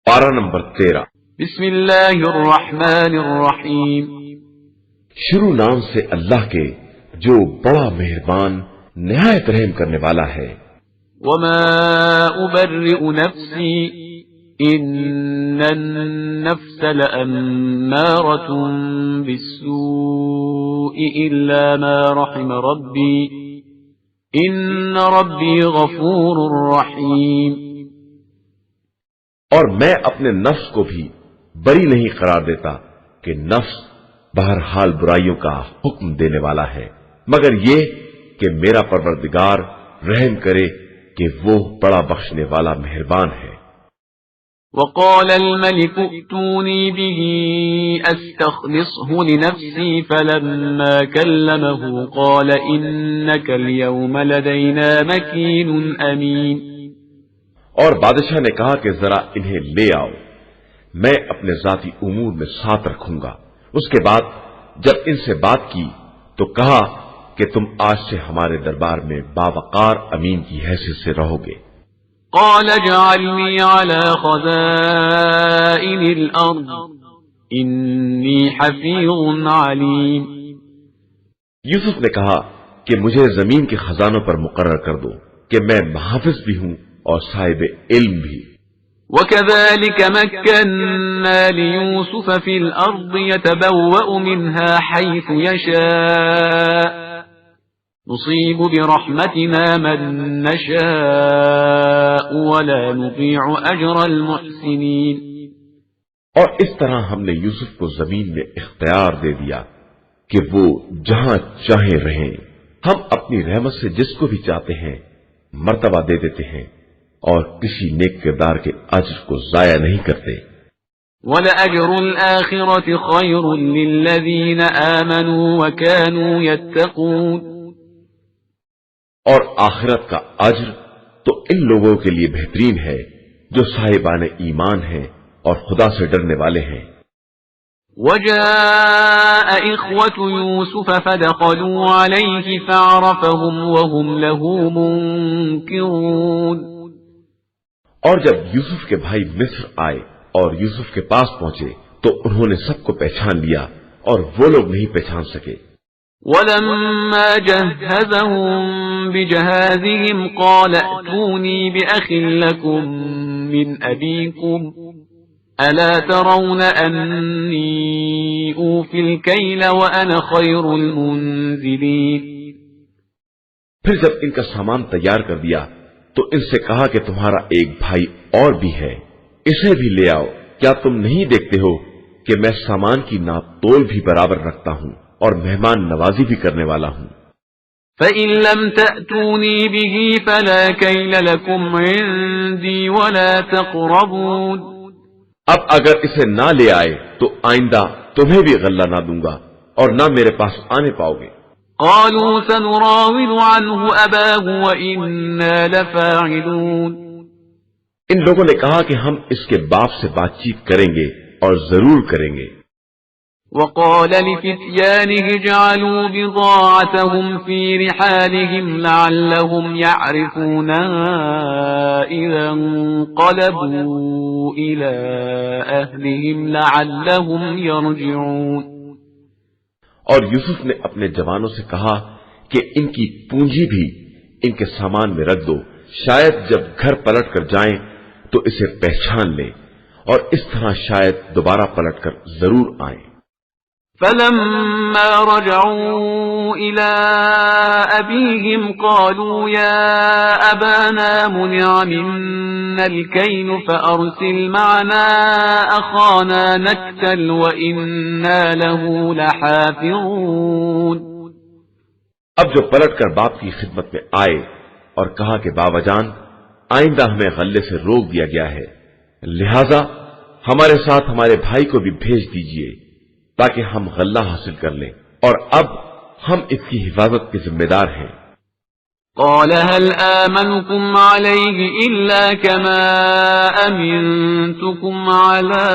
پارہ نمبر 13۔ بسم اللہ الرحمن الرحیم۔ شروع نام سے اللہ کے جو بڑا مہربان نہایت رحم کرنے والا ہے۔ وما ابرئ نفسی ان النفس لأمارة بالسوء الا ما رحم ربی ان ربی غفور رحیم۔ اور میں اپنے نفس کو بھی بری نہیں قرار دیتا کہ نفس بہرحال برائیوں کا حکم دینے والا ہے، مگر یہ کہ میرا پروردگار رحم کرے کہ وہ بڑا بخشنے والا مہربان ہے۔ وقال الملك ائتوني به استخلصه لنفسي فلما كلمه قال انك اليوم لدينا مكين امين۔ اور بادشاہ نے کہا کہ ذرا انہیں لے آؤ، میں اپنے ذاتی امور میں ساتھ رکھوں گا۔ اس کے بعد جب ان سے بات کی تو کہا کہ تم آج سے ہمارے دربار میں باوقار امین کی حیثیت سے رہو گے۔ قال اجعلني على خزائن الارض انی حفیظ علیم۔ یوسف نے کہا کہ مجھے زمین کے خزانوں پر مقرر کر دو کہ میں محافظ بھی ہوں اور صاحب علم بھی۔ وكذلك مكنا ليوسف في الأرض يتبوأ منها حيث يشاء نصيب برحمتنا من نشاء ولا نضيع أجر المحسنين۔ اور اس طرح ہم نے یوسف کو زمین میں اختیار دے دیا کہ وہ جہاں چاہیں رہیں، ہم اپنی رحمت سے جس کو بھی چاہتے ہیں مرتبہ دے دیتے ہیں اور کسی نیک کردار کے اجر کو ضائع نہیں کرتے۔ وَلَأَجْرُ الْآخِرَةِ خَيْرٌ لِلَّذِينَ آمَنُوا وَكَانُوا يَتَّقُونَ۔ اور آخرت کا اجر تو ان لوگوں کے لیے بہترین ہے جو صاحبان ایمان ہیں اور خدا سے ڈرنے والے ہیں۔ وجاء إخوة يوسف فدخلوا عليه فعرفهم وهم له منكرون۔ اور جب یوسف کے بھائی مصر آئے اور یوسف کے پاس پہنچے تو انہوں نے سب کو پہچان لیا اور وہ لوگ نہیں پہچان سکے۔ ولما جهزهم بجهازهم قال ائتوني بأخ لكم من أبيكم ألا ترون أني أوفي الكيل وأنا خير المنزلين۔ پھر جب ان کا سامان تیار کر دیا تو ان سے کہا کہ تمہارا ایک بھائی اور بھی ہے، اسے بھی لے آؤ، کیا تم نہیں دیکھتے ہو کہ میں سامان کی ناپ تول بھی برابر رکھتا ہوں اور مہمان نوازی بھی کرنے والا ہوں۔ فَإِن لَّمْ تَأْتُونِي بِهِ فَلَا كَيْلَ لَكُمْ عِندِي وَلَا تَقْرَبُونِ۔ اب اگر اسے نہ لے آئے تو آئندہ تمہیں بھی غلہ نہ دوں گا اور نہ میرے پاس آنے پاؤ گے۔ قالوا سنراود عنه أباه وإنا لفاعلون۔ ان لوگوں نے کہا کہ ہم اس کے باپ سے بات چیت کریں گے اور ضرور کریں گے۔ وقال لفتيانه اجعلوا بضاعتهم في رحالهم لعلهم يعرفونها إذا انقلبوا إلى أهلهم لعلهم يرجعون۔ اور یوسف نے اپنے جوانوں سے کہا کہ ان کی پونجی بھی ان کے سامان میں رکھ دو، شاید جب گھر پلٹ کر جائیں تو اسے پہچان لیں اور اس طرح شاید دوبارہ پلٹ کر ضرور آئیں۔ فلما رجعوا إلى أبيهم قالوا يا أبانا منع منا الكيل فأرسل معنا أخانا نكتل وإنا له لحافظون۔ اب جو پلٹ کر باپ کی خدمت میں آئے اور کہا کہ بابا جان آئندہ ہمیں غلے سے روک دیا گیا ہے، لہذا ہمارے ساتھ ہمارے بھائی کو بھی بھیج دیجئے تاکہ ہم غلہ حاصل کر لیں، اور اب ہم اس کی حفاظت کے ذمہ دار ہیں۔ قال هل آمنكم عليه إلا كما أمنتكم على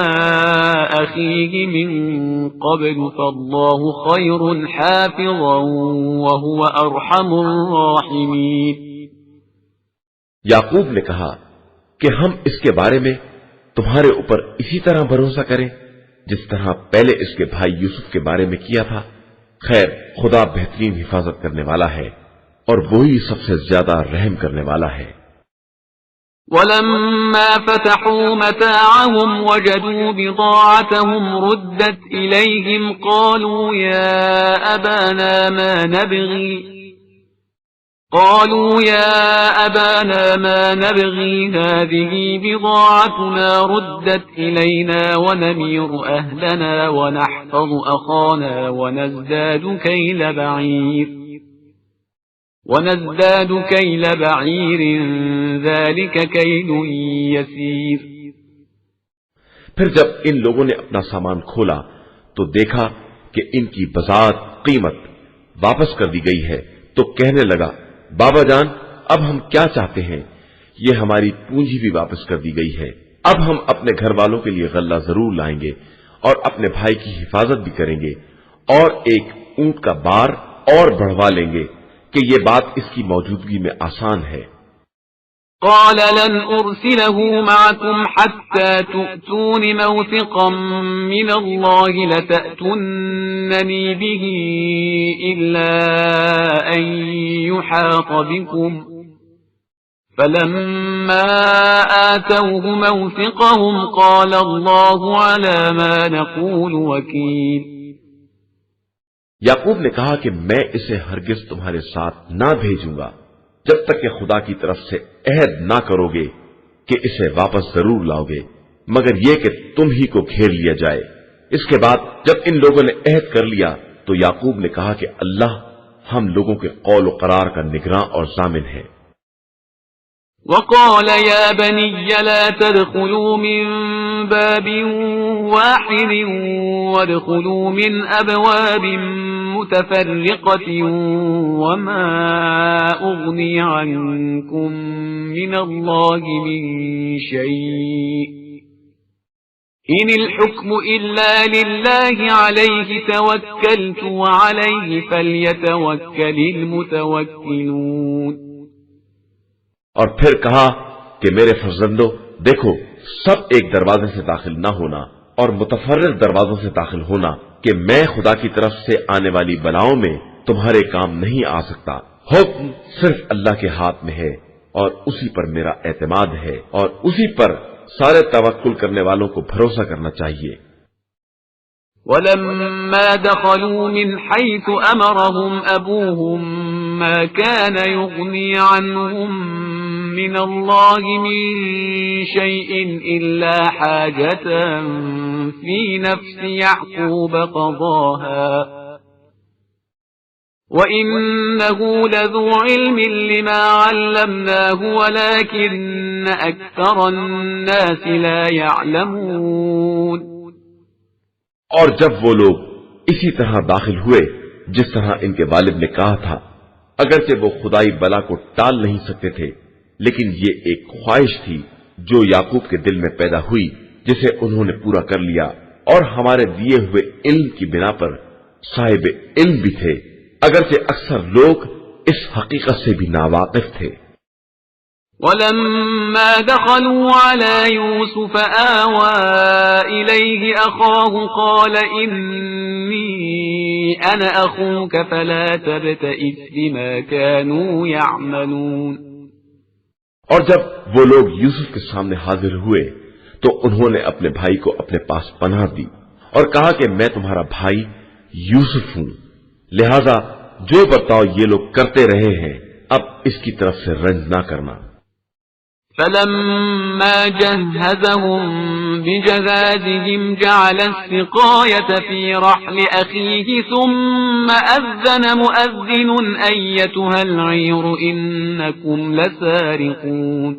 أخيه من قبل فالله خير حافظا وهو أرحم الراحمين۔ یعقوب نے کہا کہ ہم اس کے بارے میں تمہارے اوپر اسی طرح بھروسہ کرے جس طرح پہلے اس کے بھائی یوسف کے بارے میں کیا تھا؟ خیر، خدا بہترین حفاظت کرنے والا ہے اور وہی سب سے زیادہ رحم کرنے والا ہے۔ ولما فتحوا متاعهم وجدوا بضاعتهم ردت إليهم قالوا يا أبانا ما نبغي هذه بضاعتنا ردت إلينا ونمير أهلنا ونحفظ أخانا ونزداد كيل بعير ذلك كيل يسير۔ پھر جب ان لوگوں نے اپنا سامان کھولا تو دیکھا کہ ان کی بذات قیمت واپس کر دی گئی ہے، تو کہنے لگا، بابا جان، اب ہم کیا چاہتے ہیں؟ یہ ہماری پونجی بھی واپس کر دی گئی ہے، اب ہم اپنے گھر والوں کے لیے غلہ ضرور لائیں گے اور اپنے بھائی کی حفاظت بھی کریں گے، اور ایک اونٹ کا بار اور بڑھوا لیں گے کہ یہ بات اس کی موجودگی میں آسان ہے۔ قال لن أرسله معكم حتى تؤتون موثقا من الله لتأتونني به إلا أن يحاط بكم، فلما آتوه موثقهم قال الله على ما نقول وكيل۔ یعقوب نے کہا کہ میں اسے ہرگز تمہارے ساتھ نہ بھیجوں گا جب تک کہ خدا کی طرف سے عہد نہ کرو گے کہ اسے واپس ضرور لاؤ گے، مگر یہ کہ تم ہی کو گھیر لیا جائے۔ اس کے بعد جب ان لوگوں نے عہد کر لیا تو یعقوب نے کہا کہ اللہ ہم لوگوں کے قول و قرار کا نگراں اور ضامن ہے۔ وقال يا بني لا تدخلوا من باب واحد وادخلوا من أبواب متفرقة وما أغني عنكم من الله من شيء إن الحكم إلا لله عليه توكلت وعليه فليتوكل المتوكلون۔ اور پھر کہا کہ میرے فرزندو، دیکھو، سب ایک دروازے سے داخل نہ ہونا اور متفرق دروازوں سے داخل ہونا کہ میں خدا کی طرف سے آنے والی بلاؤں میں تمہارے کام نہیں آ سکتا۔ حکم صرف اللہ کے ہاتھ میں ہے اور اسی پر میرا اعتماد ہے اور اسی پر سارے توکل کرنے والوں کو بھروسہ کرنا چاہیے۔ ولما دخلوا من حيث أمرهم أبوهم ما كان يغني عنهم من الله من شيء إلا حاجة في نفس يعقوب قضاها وإنه لذو علم لما علمناه ولكن أكثر الناس لا يعلمون۔ اور جب وہ لوگ اسی طرح داخل ہوئے جس طرح ان کے والد نے کہا تھا، اگرچہ وہ خدائی بلا کو ٹال نہیں سکتے تھے، لیکن یہ ایک خواہش تھی جو یعقوب کے دل میں پیدا ہوئی جسے انہوں نے پورا کر لیا، اور ہمارے دیے ہوئے علم کی بنا پر صاحب علم بھی تھے، اگرچہ اکثر لوگ اس حقیقت سے بھی ناواقف تھے۔ ولما دخلوا على يوسف آوى إليه أخاه قال إني أنا أخوك فلا تبتئس بما كانوا يعملون۔ اور جب وہ لوگ یوسف کے سامنے حاضر ہوئے تو انہوں نے اپنے بھائی کو اپنے پاس پناہ دی اور کہا کہ میں تمہارا بھائی یوسف ہوں، لہذا جو برتاؤ یہ لوگ کرتے رہے ہیں اب اس کی طرف سے رنج نہ کرنا۔ فلما جهزهم بجهازهم جعل السقاية في رحل أخيه ثم أذن مؤذن أيتها العير إنكم لسارقون۔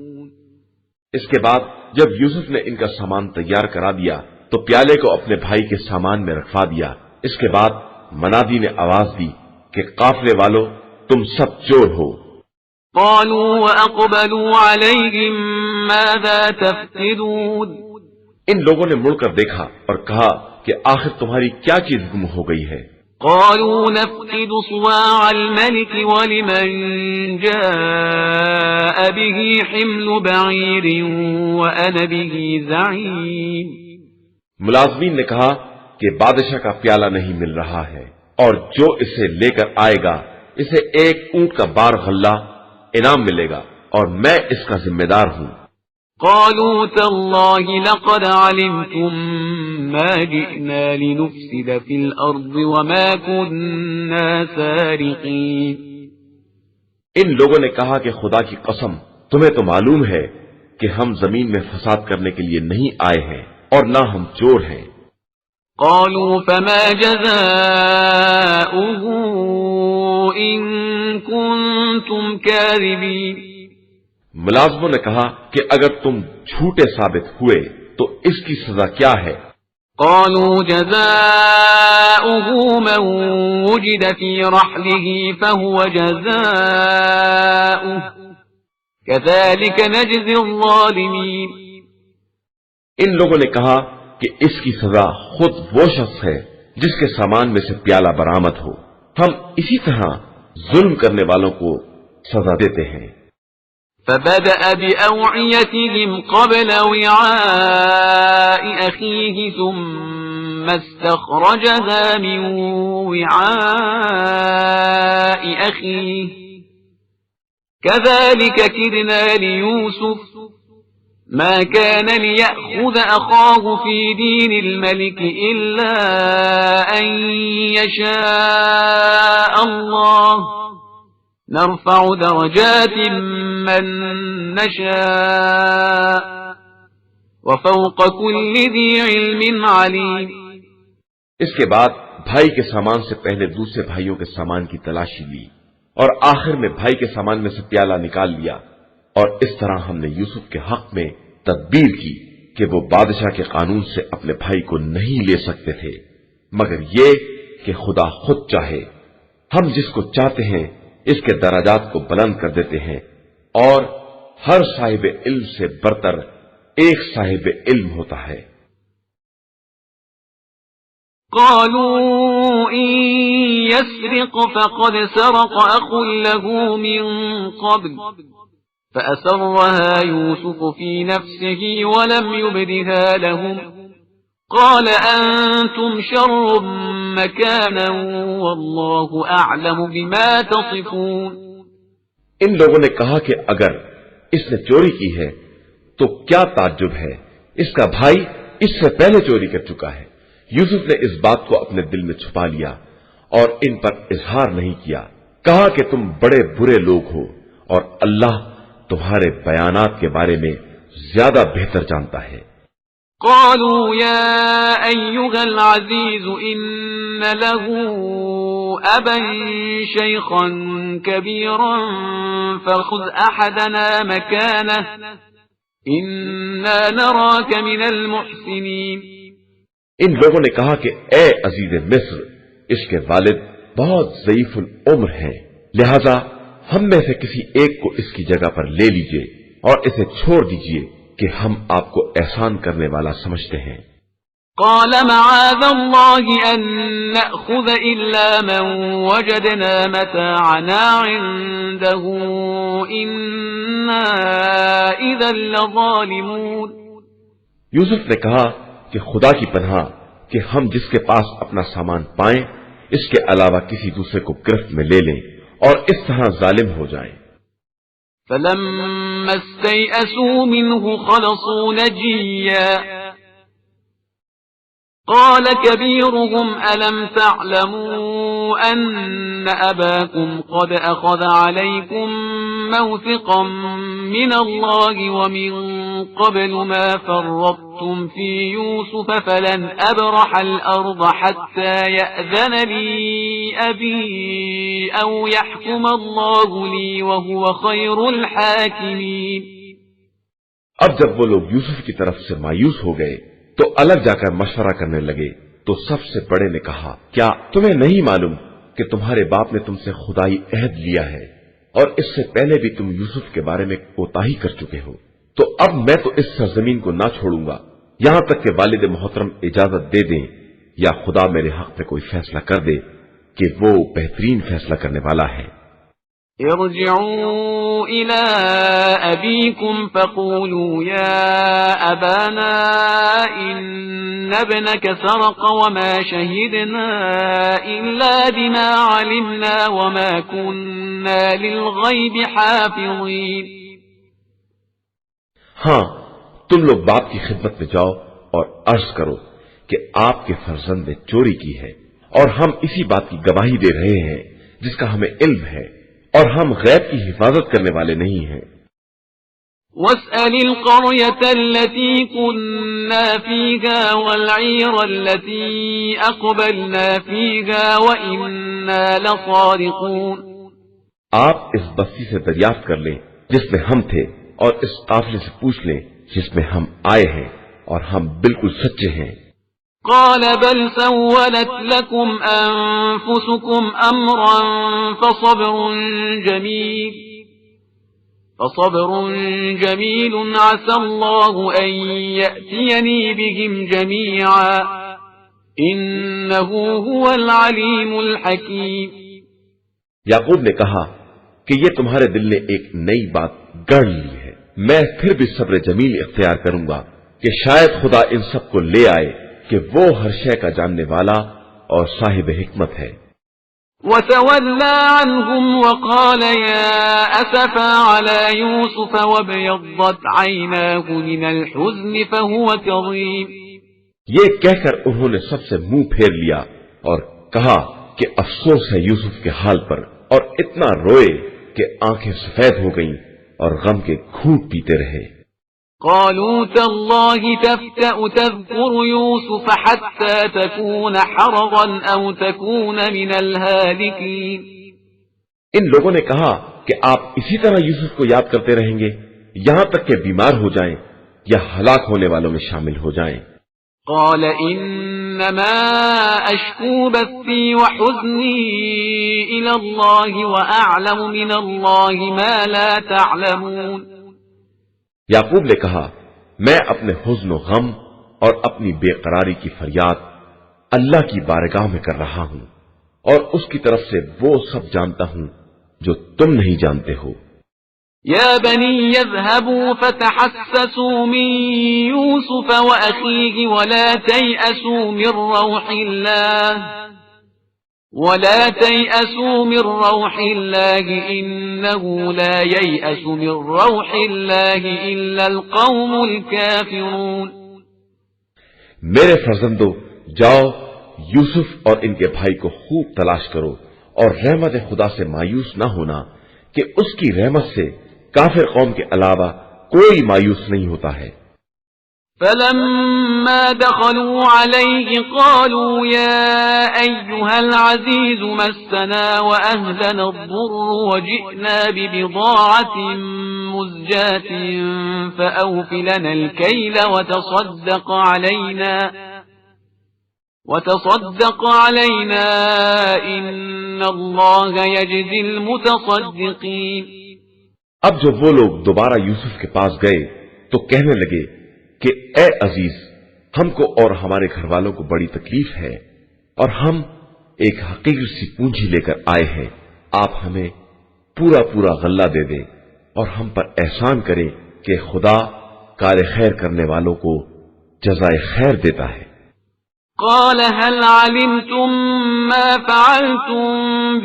اس کے بعد جب یوسف نے ان کا سامان تیار کرا دیا تو پیالے کو اپنے بھائی کے سامان میں رکھوا دیا۔ اس کے بعد منادی نے آواز دی کہ قافلے والو، تم سب چور ہو۔ قالوا وأقبلوا عليهم ماذا تفقدون۔ ان لوگوں نے مڑ کر دیکھا اور کہا کہ آخر تمہاری کیا چیز گم ہو گئی ہے؟ قالوا نفقد صواع الملك ولمن جاء به حمل بعير وأنا به زعيم. ملازمین نے کہا کہ بادشاہ کا پیالہ نہیں مل رہا ہے، اور جو اسے لے کر آئے گا اسے ایک اونٹ کا بار غلہ انعام ملے گا، اور میں اس کا ذمہ دار ہوں۔ قالوا تالله لقد علمتم ما جئنا لنفسد في الأرض وما كنا سارقين. ان لوگوں نے کہا کہ خدا کی قسم تمہیں تو معلوم ہے کہ ہم زمین میں فساد کرنے کے لیے نہیں آئے ہیں اور نہ ہم چور ہیں۔ قالوا فما جزاؤه إن كنتم كاذبين. ملازموں نے کہا کہ اگر تم جھوٹے ثابت ہوئے تو اس کی سزا کیا ہے؟ قالوا جزاؤه من وجد في رحله فهو جزاؤه كذلك نجزي الظالمين. ان لوگوں نے کہا کہ اس کی سزا خود وہ شخص ہے جس کے سامان میں سے پیالہ برآمد ہو، ہم اسی طرح ظلم کرنے والوں کو سزا دیتے ہیں۔ فبدأ بأوعيتهم قبل وعاء أخيه ثم استخرجها من وعاء أخيه كذلك كدنا ليوسف ما كان ليأخذ أخاه في دين الملك إلا أن يشاء الله نرفع درجات من نشاء وفوق كل ذي علم عليم. اس کے بعد بھائی کے سامان سے پہلے دوسرے بھائیوں کے سامان کی تلاشی لی اور آخر میں بھائی کے سامان میں سے پیالہ نکال لیا، اور اس طرح ہم نے یوسف کے حق میں تدبیر کی کہ وہ بادشاہ کے قانون سے اپنے بھائی کو نہیں لے سکتے تھے مگر یہ کہ خدا خود چاہے، ہم جس کو چاہتے ہیں اس کے درجات کو بلند کر دیتے ہیں، اور ہر صاحب علم سے برتر ایک صاحب علم ہوتا ہے۔ قالوا إن يسرق فقد سرق أخ له من قبل فأسرها يوسف في نفسه ولم يبدها لهم قال أنتم شر مكانا والله أعلم بما تصفون. ان لوگوں نے کہا کہ اگر اس نے چوری کی ہے تو کیا تعجب ہے، اس کا بھائی اس سے پہلے چوری کر چکا ہے۔ یوسف نے اس بات کو اپنے دل میں چھپا لیا اور ان پر اظہار نہیں کیا، کہا کہ تم بڑے برے لوگ ہو اور اللہ تمہارے بیانات کے بارے میں زیادہ بہتر جانتا ہے۔ قالوا يا أيها العزيز إن له أبا شيخا كبيرا فخذ أحدنا مكانه إنا نراك من المحسنين. ان لوگوں نے کہا کہ اے عزیز مصر، اس کے والد بہت ضعیف العمر ہیں، لہذا ہم میں سے کسی ایک کو اس کی جگہ پر لے لیجئے اور اسے چھوڑ دیجئے کہ ہم آپ کو احسان کرنے والا سمجھتے ہیں۔ قال معاذ الله أن نأخذ إلا من وجدنا متاعنا عنده إنا إذا لظالمون. یوسف نے کہا کہ خدا کی پناہ کہ ہم جس کے پاس اپنا سامان پائیں اس کے علاوہ کسی دوسرے کو گرفت میں لے لیں اور اس طرح ظالم ہو جائیں۔ فلما استيئسوا منه خلصوا نجيا قال كبيرهم ألم تعلموا أن أباكم قد أخذ عليكم موثقا من الله ومن قبل ما فرطتم في يوسف فلن أبرح الأرض حتى يأذن لي أبي أو يحكم الله لي وهو خير الحاكمين. اب جب وہ لوگ یوسف کی طرف سے مایوس ہو گئے تو الگ جا کر مشورہ کرنے لگے، تو سب سے بڑے نے کہا کیا تمہیں نہیں معلوم کہ تمہارے باپ نے تم سے خدائی عہد لیا ہے اور اس سے پہلے بھی تم یوسف کے بارے میں کوتاہی کر چکے ہو، تو اب میں تو اس سرزمین کو نہ چھوڑوں گا یہاں تک کہ والد محترم اجازت دے دیں یا خدا میرے حق میں کوئی فیصلہ کر دے کہ وہ بہترین فیصلہ کرنے والا ہے۔ ارجعوا إلى أبيكم فقولوا يا أبانا إن ابنك سرق وما شهدنا إلا بما علمنا وما كنا للغيب حافظين۔ ہاں، تم لوگ باپ کی خدمت میں جاؤ اور عرض کرو کہ آپ کے فرزند نے چوری کی ہے، اور ہم اسی بات کی گواہی دے رہے ہیں جس کا ہمیں علم ہے، اور ہم غیب کی حفاظت کرنے والے نہیں ہیں۔ واسأل القرية التي كنا فيها والعير التي أقبلنا فيها وإنا لصادقون۔ آپ اس بستی سے دریافت کر لیں جس میں ہم تھے، اور اس قافلے سے پوچھ لیں جس میں ہم آئے ہیں، اور ہم بالکل سچے ہیں۔ قال بل سولت لكم أنفسكم أمرا فصبر جميل عسى الله أن يأتيني بهم جميعا إنه هو العليم الحكيم۔ یعقوب نے کہا کہ یہ تمہارے دل نے ایک نئی بات گڑھ لی ہے، میں پھر بھی صبر جمیل اختیار کروں گا کہ شاید خدا ان سب کو لے آئے کہ وہ ہر شے کا جاننے والا اور صاحب حکمت ہے۔ وتولى عنهم وقال يا أسفا على يوسف وابيضت عيناه من الحزن فهو كظيم۔ یہ کہہ کر انہوں نے سب سے منہ پھیر لیا اور کہا کہ افسوس ہے یوسف کے حال پر، اور اتنا روئے کہ آنکھیں سفید ہو گئیں اور غم کے گھونٹ پیتے رہے۔ قالوا تالله تفتأ تذكر يوسف حتى تكون حرضا أو تكون من الهالكين۔ ان لوگوں نے کہا کہ آپ اسی طرح یوسف کو یاد کرتے رہیں گے یہاں تک کہ بیمار ہو جائیں یا ہلاک ہونے والوں میں شامل ہو جائیں۔ قال إنما أشكو بثي وحزني إلى الله وأعلم من الله ما لا تعلمون۔ یعقوب نے کہا میں اپنے حزن و غم اور اپنی بے قراری کی فریاد اللہ کی بارگاہ میں کر رہا ہوں، اور اس کی طرف سے وہ سب جانتا ہوں جو تم نہیں جانتے ہو۔ يا بني يذهبوا فتحسسوا من يوسف وأخيه ولا تيأسوا من روح الله إنه لا ييأس من روح الله إلا القوم الكافرون۔ میرے فرزندو، جاؤ یوسف اور ان کے بھائی کو خوب تلاش کرو، اور رحمت خدا سے مایوس نہ ہونا کہ اس کی رحمت سے کافر قوم کے علاوہ کوئی مایوس نہیں ہوتا ہے۔ فلما دخلوا عليه قالوا يا أيها العزيز مسنا وأهلنا الضر وجئنا ببضاعة مزجاة فأوف لنا الكيل وتصدق علينا إن الله يجزي المتصدقين۔ اب جب وہ لوگ دوبارہ یوسف کے پاس گئے تو کہنے لگے کہ اے عزیز، ہم کو اور ہمارے گھر والوں کو بڑی تکلیف ہے، اور ہم ایک حقیر سی پونجی لے کر آئے ہیں، آپ ہمیں پورا پورا غلہ دے دیں اور ہم پر احسان کریں کہ خدا کار خیر کرنے والوں کو جزائے خیر دیتا ہے۔ قال هل علمتم ما فعلتم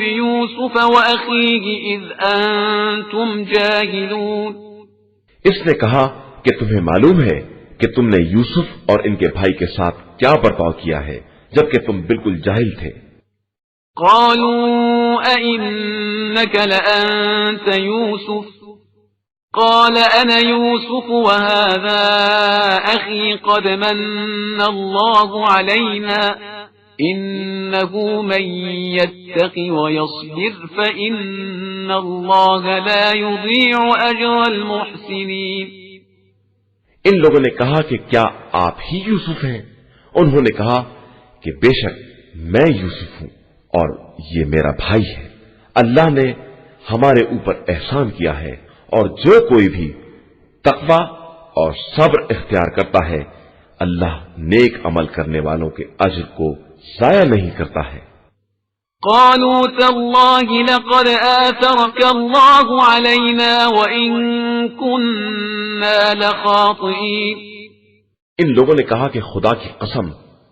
بيوسف وأخيه إذ أنتم جاهلون؟ اس نے کہا کہ تمہیں معلوم ہے کہ تم نے یوسف اور ان کے بھائی کے ساتھ کیا برتاؤ کیا ہے جبکہ تم بالکل جاہل تھے۔ قالوا أئنك لأنت يوسف؟ قال أنا يوسف وهذا أخي قد من الله علينا إنه من يتق ويصبر فإن الله لا يضيع أجر المحسنين۔ ان لوگوں نے کہا کہ کیا آپ ہی یوسف ہیں؟ انہوں نے کہا کہ بے شک میں یوسف ہوں اور یہ میرا بھائی ہے، اللہ نے ہمارے اوپر احسان کیا ہے، اور جو کوئی بھی تقوی اور صبر اختیار کرتا ہے اللہ نیک عمل کرنے والوں کے اجر کو ضائع نہیں کرتا ہے۔ قالوا تالله لقد آثرك الله علينا وإن كنا لخاطئين۔ ان لوگوں نے کہا کہ خدا کی قسم،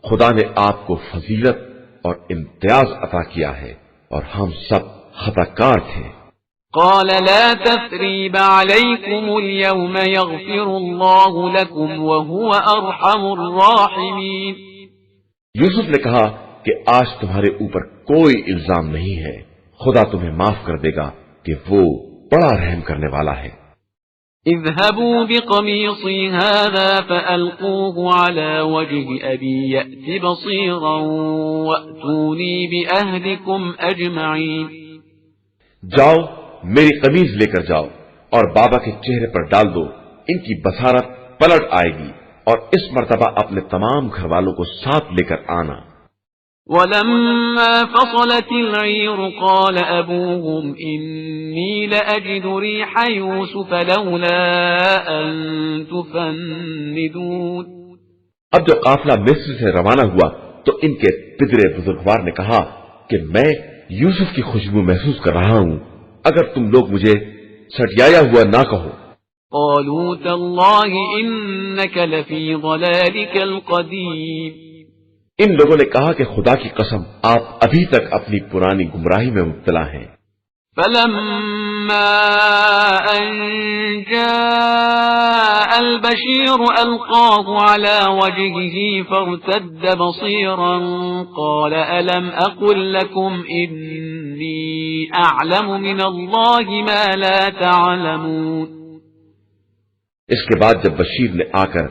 خدا نے آپ کو فضیلت اور امتیاز عطا کیا ہے اور ہم سب خطا کار تھے۔ قال لا تثريب عليكم اليوم يغفر الله لكم وهو أرحم الراحمين۔ یوسف نے کہا کہ آج تمہارے اوپر کوئی الزام نہیں ہے، خدا تمہیں معاف کر دے گا کہ وہ بڑا رحم کرنے والا ہے۔ اذهبوا بقميصي هذا فألقوه على وجه أبي يأت بصيرا وأتوني بأهلكم أجمعين۔ جاؤ میری قمیض لے کر جاؤ اور بابا کے چہرے پر ڈال دو، ان کی بصارت پلٹ آئے گی، اور اس مرتبہ اپنے تمام گھر والوں کو ساتھ لے کر آنا۔ ولما فصلت العير قال أبوهم إني لأجد ريح يوسف لولا أن تفندون۔ اب جب قافلہ مصر سے روانہ ہوا تو ان کے پدرے بزرگوار نے کہا کہ میں یوسف کی خوشبو محسوس کر رہا ہوں، اگر تم لوگ مجھے سٹیایا ہوا نہ کہو۔ قالوا تالله إنك لفي ضلالك القديم۔ ان لوگوں نے کہا کہ خدا کی قسم آپ ابھی تک اپنی پرانی گمراہی میں مبتلا ہیں۔ فلما أن جاء البشير ألقاه على وجهه فارتد بصيرا قال ألم أقل لكم إني أعلم من الله ما لا تعلمون۔ اس کے بعد جب بشیر نے آ کر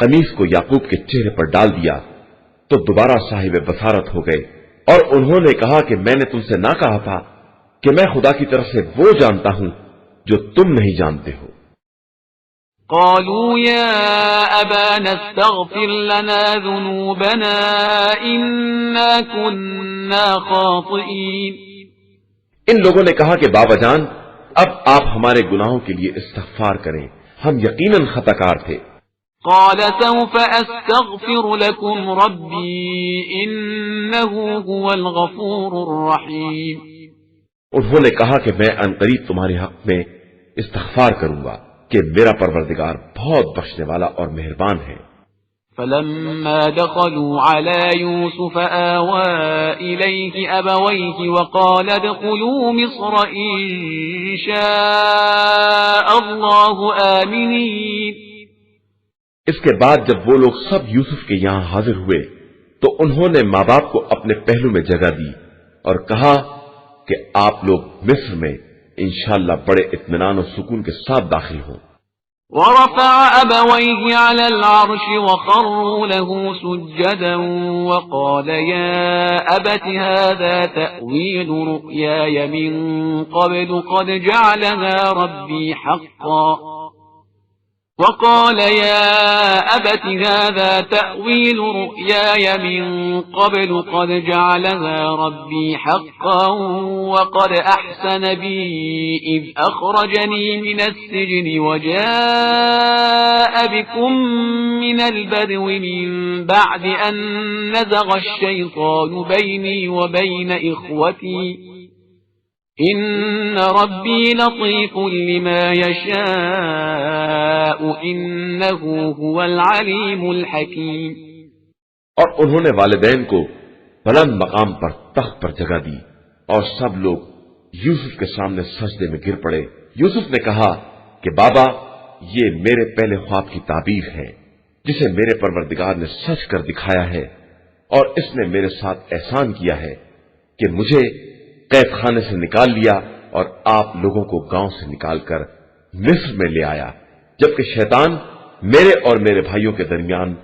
قمیص کو یعقوب کے چہرے پر ڈال دیا تو دوبارہ صاحب بصارت ہو گئے، اور انہوں نے کہا کہ میں نے تم سے نہ کہا تھا کہ میں خدا کی طرف سے وہ جانتا ہوں جو تم نہیں جانتے ہو۔ قالوا يا أبانا استغفر لنا ذنوبنا إنا كنا خاطئين۔ ان لوگوں نے کہا کہ بابا جان اب آپ ہمارے گناہوں کے لیے استغفار کریں، ہم یقیناً خطا کار تھے۔ قال سوف أستغفر لكم ربي إنه هو الغفور الرحيم۔ انہوں نے کہا کہ میں عنقریب تمہارے حق میں استغفار کروں گا کہ میرا پروردگار بہت بخشنے والا اور مہربان ہے۔ فلما دخلوا على يوسف آوى إليه أبويه وقال ادخلوا مصر إن شاء الله آمنين۔ اس کے بعد جب وہ لوگ سب یوسف کے یہاں حاضر ہوئے تو انہوں نے ماں باپ کو اپنے پہلو میں جگہ دی اور کہا کہ آپ لوگ مصر میں انشاءاللہ بڑے اطمینان و سکون کے ساتھ داخل ہوں۔ ورفع أبويه على العرش وخروا له سجدا وقال يا أبت هذا تأويل رؤياي من قبل قد جعلها ربي حقا وقال يا أبت هذا تأويل رؤياي من قبل قد جعلها ربي حقا وقد أحسن بي إذ أخرجني من السجن وجاء بكم من البدو من بعد أن نزغ الشيطان بيني وبين إخوتي إن ربي لطيف لما يشاء إنه هو العليم الحكيم۔ اور انہوں نے والدین کو بلند مقام پر تخت پر جگہ دی اور سب لوگ یوسف کے سامنے سجدے میں گر پڑے۔ یوسف نے کہا کہ بابا یہ میرے پہلے خواب کی تعبیر ہے جسے میرے پروردگار نے سچ کر دکھایا ہے، اور اس نے میرے ساتھ احسان کیا ہے کہ مجھے قید خانے سے نکال لیا اور آپ لوگوں کو گاؤں سے نکال کر مصر میں لے آیا، جبکہ شیطان میرے اور میرے بھائیوں کے درمیان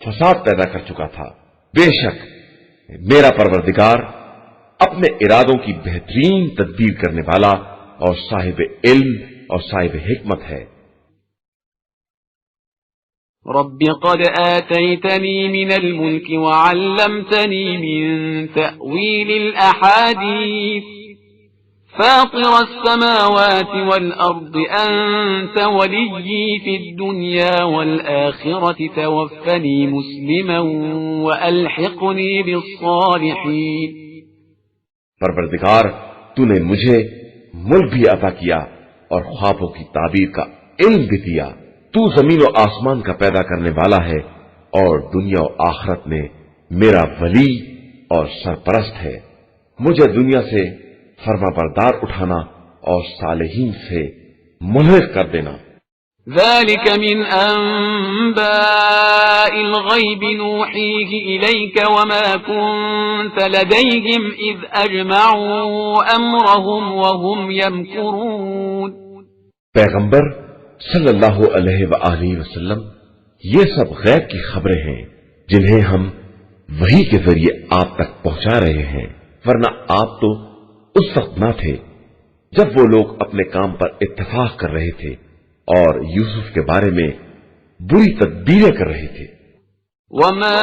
فساد پیدا کر چکا تھا۔ بے شک میرا پروردگار اپنے ارادوں کی بہترین تدبیر کرنے والا اور صاحب علم اور صاحب حکمت ہے۔ رب قد آتيتني من الملك وعلمتني من تأويل الأحاديث فاطر السماوات والأرض أنت وليي في الدنيا والآخرة توفني مسلما وألحقني بالصالحين۔ پروردگار تو نے مجھے ملک بھی عطا کیا اور خوابوں کی تعبیر کا علم بھی دیا. تو زمین و آسمان کا پیدا کرنے والا ہے اور دنیا و آخرت میں میرا ولی اور سرپرست ہے. مجھے دنیا سے فرما بردار اٹھانا اور صالحین سے ملحق کر دینا. ذلك من أنباء الغيب نوحيه إليك وما كنت لديهم إذ أجمعوا أمرهم وهم يمكرون. پیغمبر صلی اللہ علیہ وآلہ وسلم یہ سب غیب کی خبریں ہیں جنہیں ہم وحی کے ذریعے آپ تک پہنچا رہے ہیں، ورنہ آپ تو اس وقت نہ تھے جب وہ لوگ اپنے کام پر اتفاق کر رہے تھے اور یوسف کے بارے میں بری تدبیریں کر رہے تھے. وما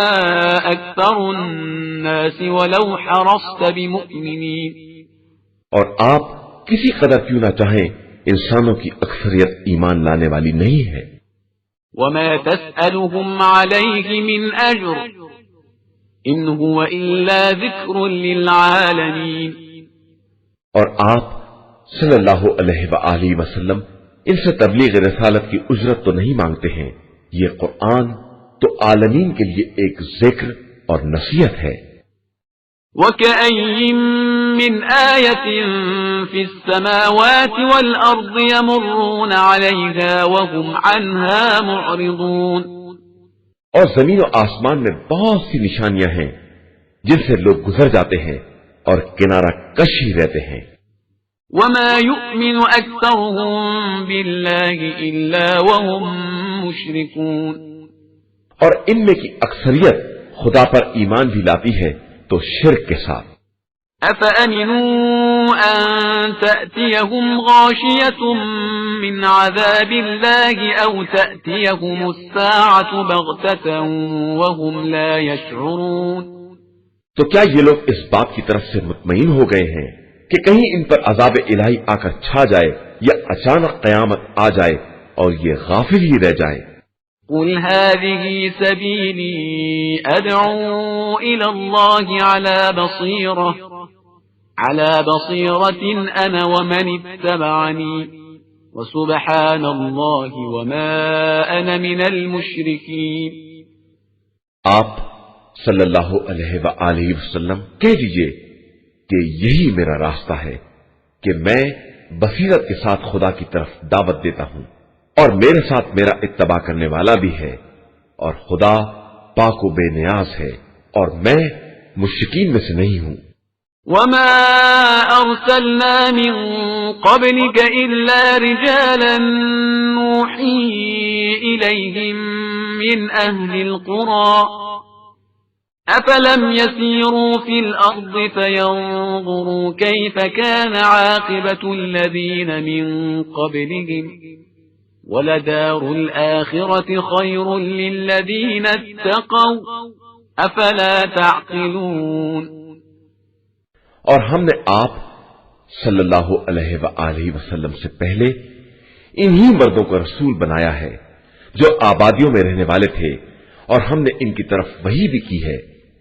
أكثر الناس ولو حرصت بمؤمنين. اور آپ کسی قدر کیوں نہ چاہیں انسانوں کی اکثریت ایمان لانے والی نہیں ہے. وما تسألهم عليه من أجر إن هو إلا ذكر للعالمين. اور آپ صلی اللہ علیہ وآلہ وسلم ان سے تبلیغ رسالت کی اجرت تو نہیں مانگتے ہیں، یہ قرآن تو عالمین کے لیے ایک ذکر اور نصیحت ہے. وكأي من آية في السماوات والأرض يمرون عليها وهم عنها معرضون. اور زمین و آسمان میں بہت سی نشانیاں ہیں جن سے لوگ گزر جاتے ہیں اور کنارہ کش ہی رہتے ہیں. وما يؤمن أكثرهم بالله إلا وهم مشركون. اور ان میں کی اکثریت خدا پر ایمان بھی لاتی ہے تو شرک کے ساتھ. أفأمنوا أن تأتيهم غاشية من عذاب الله أو تأتيهم الساعة بغتة وهم لا يشعرون. تو کیا یہ لوگ اس بات کی طرف سے مطمئن ہو گئے ہیں کہ کہیں ان پر عذاب الہی آ کر چھا جائے یا اچانک قیامت آ جائے اور یہ غافل ہی رہ جائیں؟ قل هذه سبيلي أدعو إلى الله على بصيرة أنا ومن اتبعني وسبحان الله وما أنا من المشركين. آپ صلی اللہ علیہ وآلہ وسلم کہہ دیجئے کہ یہی میرا راستہ ہے کہ میں بصیرت کے ساتھ خدا کی طرف دعوت دیتا ہوں اور میرے ساتھ میرا اتباع کرنے والا بھی ہے، اور خدا پاک و بے نیاز ہے اور میں مشرکین میں سے نہیں ہوں. وما أرسلنا من قبلك إلا رجالا نوحي إليهم من أهل القرى أفلم يسيروا في الأرض فينظروا كيف كان عاقبة الذين من قبلهم ولدار الآخرة خير للذين اتقوا أفلا تعقلون. اور ہم نے آپ صلی اللہ علیہ وآلہ وسلم سے پہلے انہی مردوں کو رسول بنایا ہے جو آبادیوں میں رہنے والے تھے، اور ہم نے ان کی طرف وحی بھی کی ہے.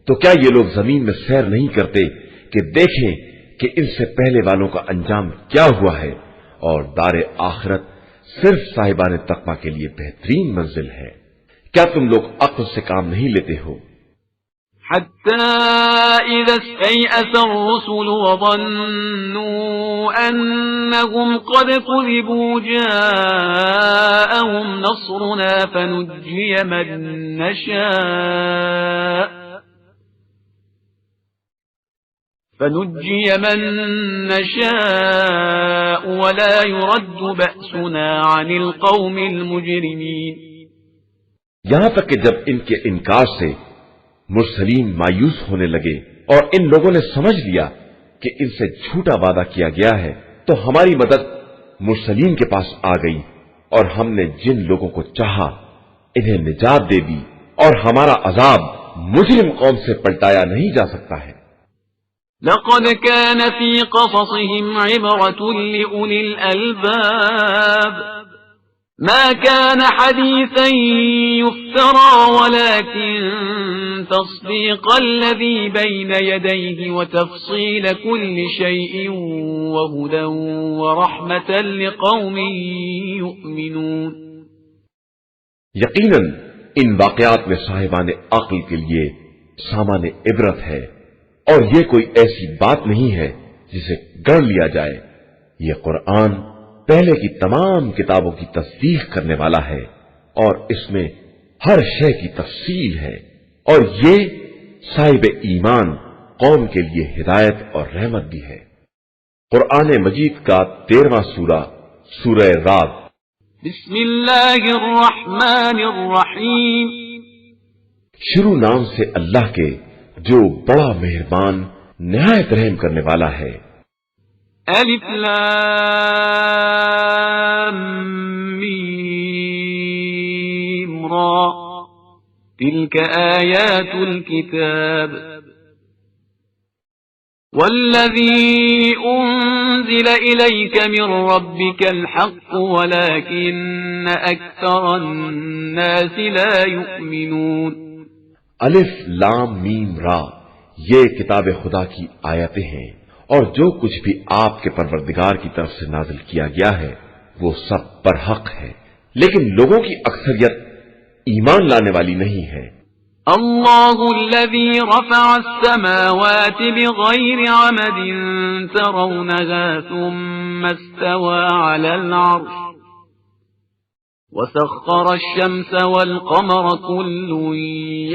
تو کیا یہ لوگ زمین میں سیر نہیں کرتے کہ دیکھیں کہ ان سے پہلے والوں کا انجام کیا ہوا ہے، اور دار آخرت صرف صاحبان تقوی کے لیے بہترین منزل ہے. کیا تم لوگ عقل سے کام نہیں لیتے ہو؟ حتى إذا استيأس الرسل وظنوا أنهم قد كذبوا جاءهم نصرنا فنجي من نشاء ولا يرد بأسنا عن القوم المجرمين. یہاں تک کہ جب ان کے انکار سے مرسلین مایوس ہونے لگے اور ان لوگوں نے سمجھ لیا کہ ان سے جھوٹا وعدہ کیا گیا ہے، تو ہماری مدد مرسلین کے پاس آ گئی اور ہم نے جن لوگوں کو چاہا انہیں نجات دے دی، اور ہمارا عذاب مجرم قوم سے پلٹایا نہیں جا سکتا ہے. لقد كان في قصصهم عبرة لأولي الألباب ما كان حديثا يفترى ولكن تصديق الذي بين يديه وتفصيل كل شيء وهدى ورحمة لقوم يؤمنون. یقیناً ان واقعات میں صاحبان عقل کے لیے سامان عبرت ہے، اور یہ کوئی ایسی بات نہیں ہے جسے گڑھ لیا جائے۔ یہ قرآن پہلے کی تمام کتابوں کی تصدیق کرنے والا ہے، اور اس میں ہر شے کی تفصیل ہے، اور یہ صاحب ایمان قوم کے لیے ہدایت اور رحمت بھی ہے۔ قرآن مجید کا 13واں سورہ، سورہ رعد۔ بسم اللہ الرحمن الرحیم۔ شروع نام سے اللہ کے جو بڑا مہربان نہایت رحم کرنے والا ہے۔ الف لام میم را تلك آیات الكتاب والذي أنزل إليك من ربك الحق ولكن أكثر الناس لا يؤمنون۔ الف لام میم را، یہ کتاب خدا کی آیتیں ہیں، اور جو کچھ بھی آپ کے پروردگار کی طرف سے نازل کیا گیا ہے وہ سب برحق ہے، لیکن لوگوں کی اکثریت ایمان لانے والی نہیں ہے۔ اللہ الذي رفع السماوات بغير عمد ترونها ثم استوى على العرش وسخر الشمس والقمر كل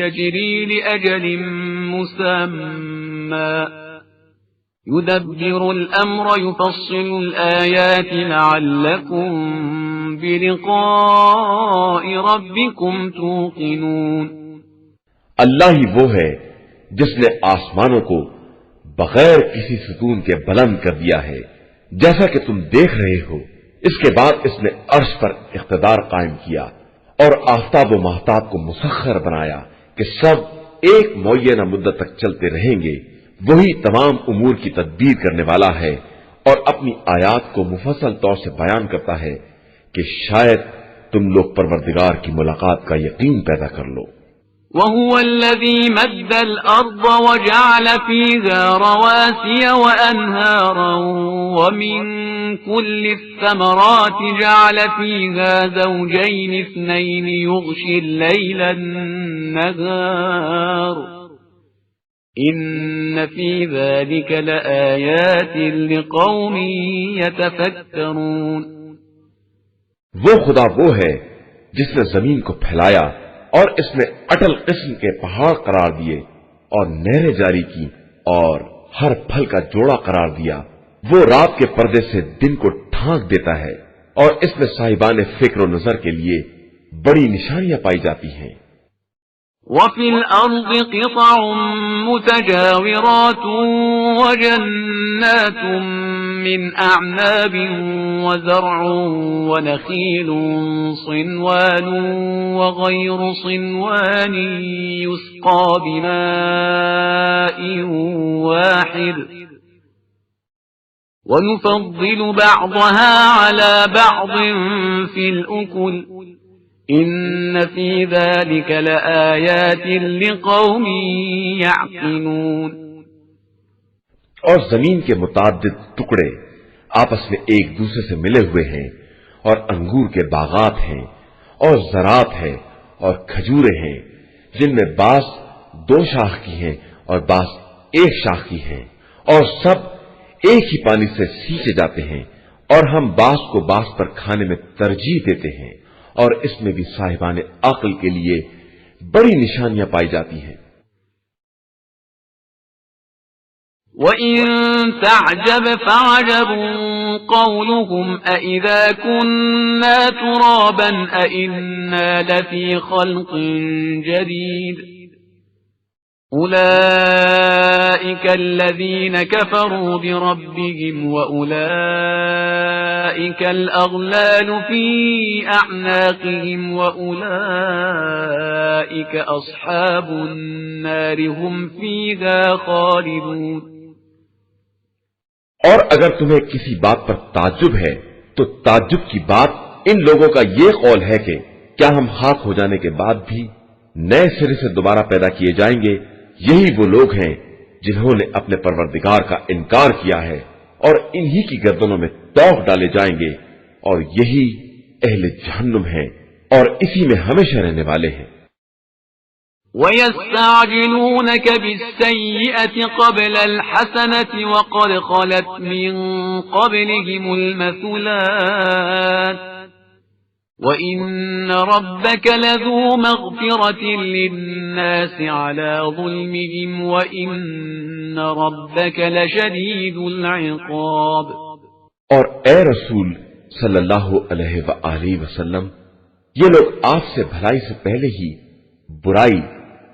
يجري لأجل مسمى يدبر الأمر يفصل الآيات لعلكم بلقاء ربكم توقنون۔ اللہ ہی وہ ہے جس نے آسمانوں کو بغیر کسی ستون کے بلند کر دیا ہے جیسا کہ تم دیکھ رہے ہو، اس کے بعد اس نے عرش پر اقتدار قائم کیا اور آفتاب و ماہتاب کو مسخر بنایا کہ سب ایک معینہ مدت تک چلتے رہیں گے۔ وہی تمام امور کی تدبیر کرنے والا ہے اور اپنی آیات کو مفصل طور سے بیان کرتا ہے کہ شاید تم لوگ پروردگار کی ملاقات کا یقین پیدا کر لو۔ وهو الذي مد الأرض وجعل فيها رواسي وأنهارا ومن كل الثمرات جعل فيها زوجين اثنين يغشي الليل النهار إن في ذلك لآيات لقوم يتفكرون۔ وہ خدا وہ ہے جس نے زمین کو پھیلایا اور اس میں اٹل قسم کے پہاڑ قرار دیے اور نہریں جاری کی اور ہر پھل کا جوڑا قرار دیا۔ وہ رات کے پردے سے دن کو ڈھانک دیتا ہے، اور اس میں صاحبان فکر و نظر کے لیے بڑی نشانیاں پائی جاتی ہیں۔ وفي الأرض قطع متجاورات وجنات من أعناب وزرع ونخيل صنوان وغير صنوان يسقى بماء واحد ونفضل بعضها على بعض في الأكل إن في ذلك لآيات لقوم يعقلون۔ اور زمین کے متعدد ٹکڑے آپس میں ایک دوسرے سے ملے ہوئے ہیں، اور انگور کے باغات ہیں اور زراعت ہے اور کھجورے ہیں، جن میں بعض 2 شاخ کی ہیں اور بعض 1 شاخ کی ہیں، اور سب ایک ہی پانی سے سینچے جاتے ہیں، اور ہم بعض کو بعض پر کھانے میں ترجیح دیتے ہیں، اور اس میں بھی صاحبان عقل کے لیے بڑی نشانیاں پائی جاتی ہیں۔ وَإِن تَعْجَبْ فَعَجَبٌ قَوْلُهُمْ أَإِذَا كُنَّا تُرَابًا أَإِنَّا لَفِي خَلْقٍ جَدِيدٍ أُولَئِكَ الَّذِينَ كَفَرُوا بِرَبِّهِمْ وَأُولَئِكَ الْأَغْلَالُ فِي أَعْنَاقِهِمْ وَأُولَئِكَ أَصْحَابُ النَّارِ هُمْ فِيهَا خَالِدُونَ۔ اور اگر تمہیں کسی بات پر تعجب ہے تو تعجب کی بات ان لوگوں کا یہ قول ہے کہ کیا ہم خاک ہو جانے کے بعد بھی نئے سرے سے دوبارہ پیدا کیے جائیں گے؟ یہی وہ لوگ ہیں جنہوں نے اپنے پروردگار کا انکار کیا ہے، اور انہی کی گردنوں میں توق ڈالے جائیں گے، اور یہی اہل جہنم ہیں اور اسی میں ہمیشہ رہنے والے ہیں۔ وَيَسْتَعْجِلُونَكَ بِالسَّيِّئَةِ قَبْلَ الْحَسَنَةِ وَقَدْ خَلَتْ مِنْ قَبْلِهِمُ الْمَثُلَاتُ وَإِنَّ رَبَّكَ لَذُو مَغْفِرَةٍ لِلنَّاسِ عَلَى ظُلْمِهِمْ وَإِنَّ رَبَّكَ لَشَدِيدُ الْعِقَابِ۔ اور اے رسول صلی اللہ علیہ وآلہ وسلم، یہ لوگ آپ سے بھلائی سے پہلے ہی برائی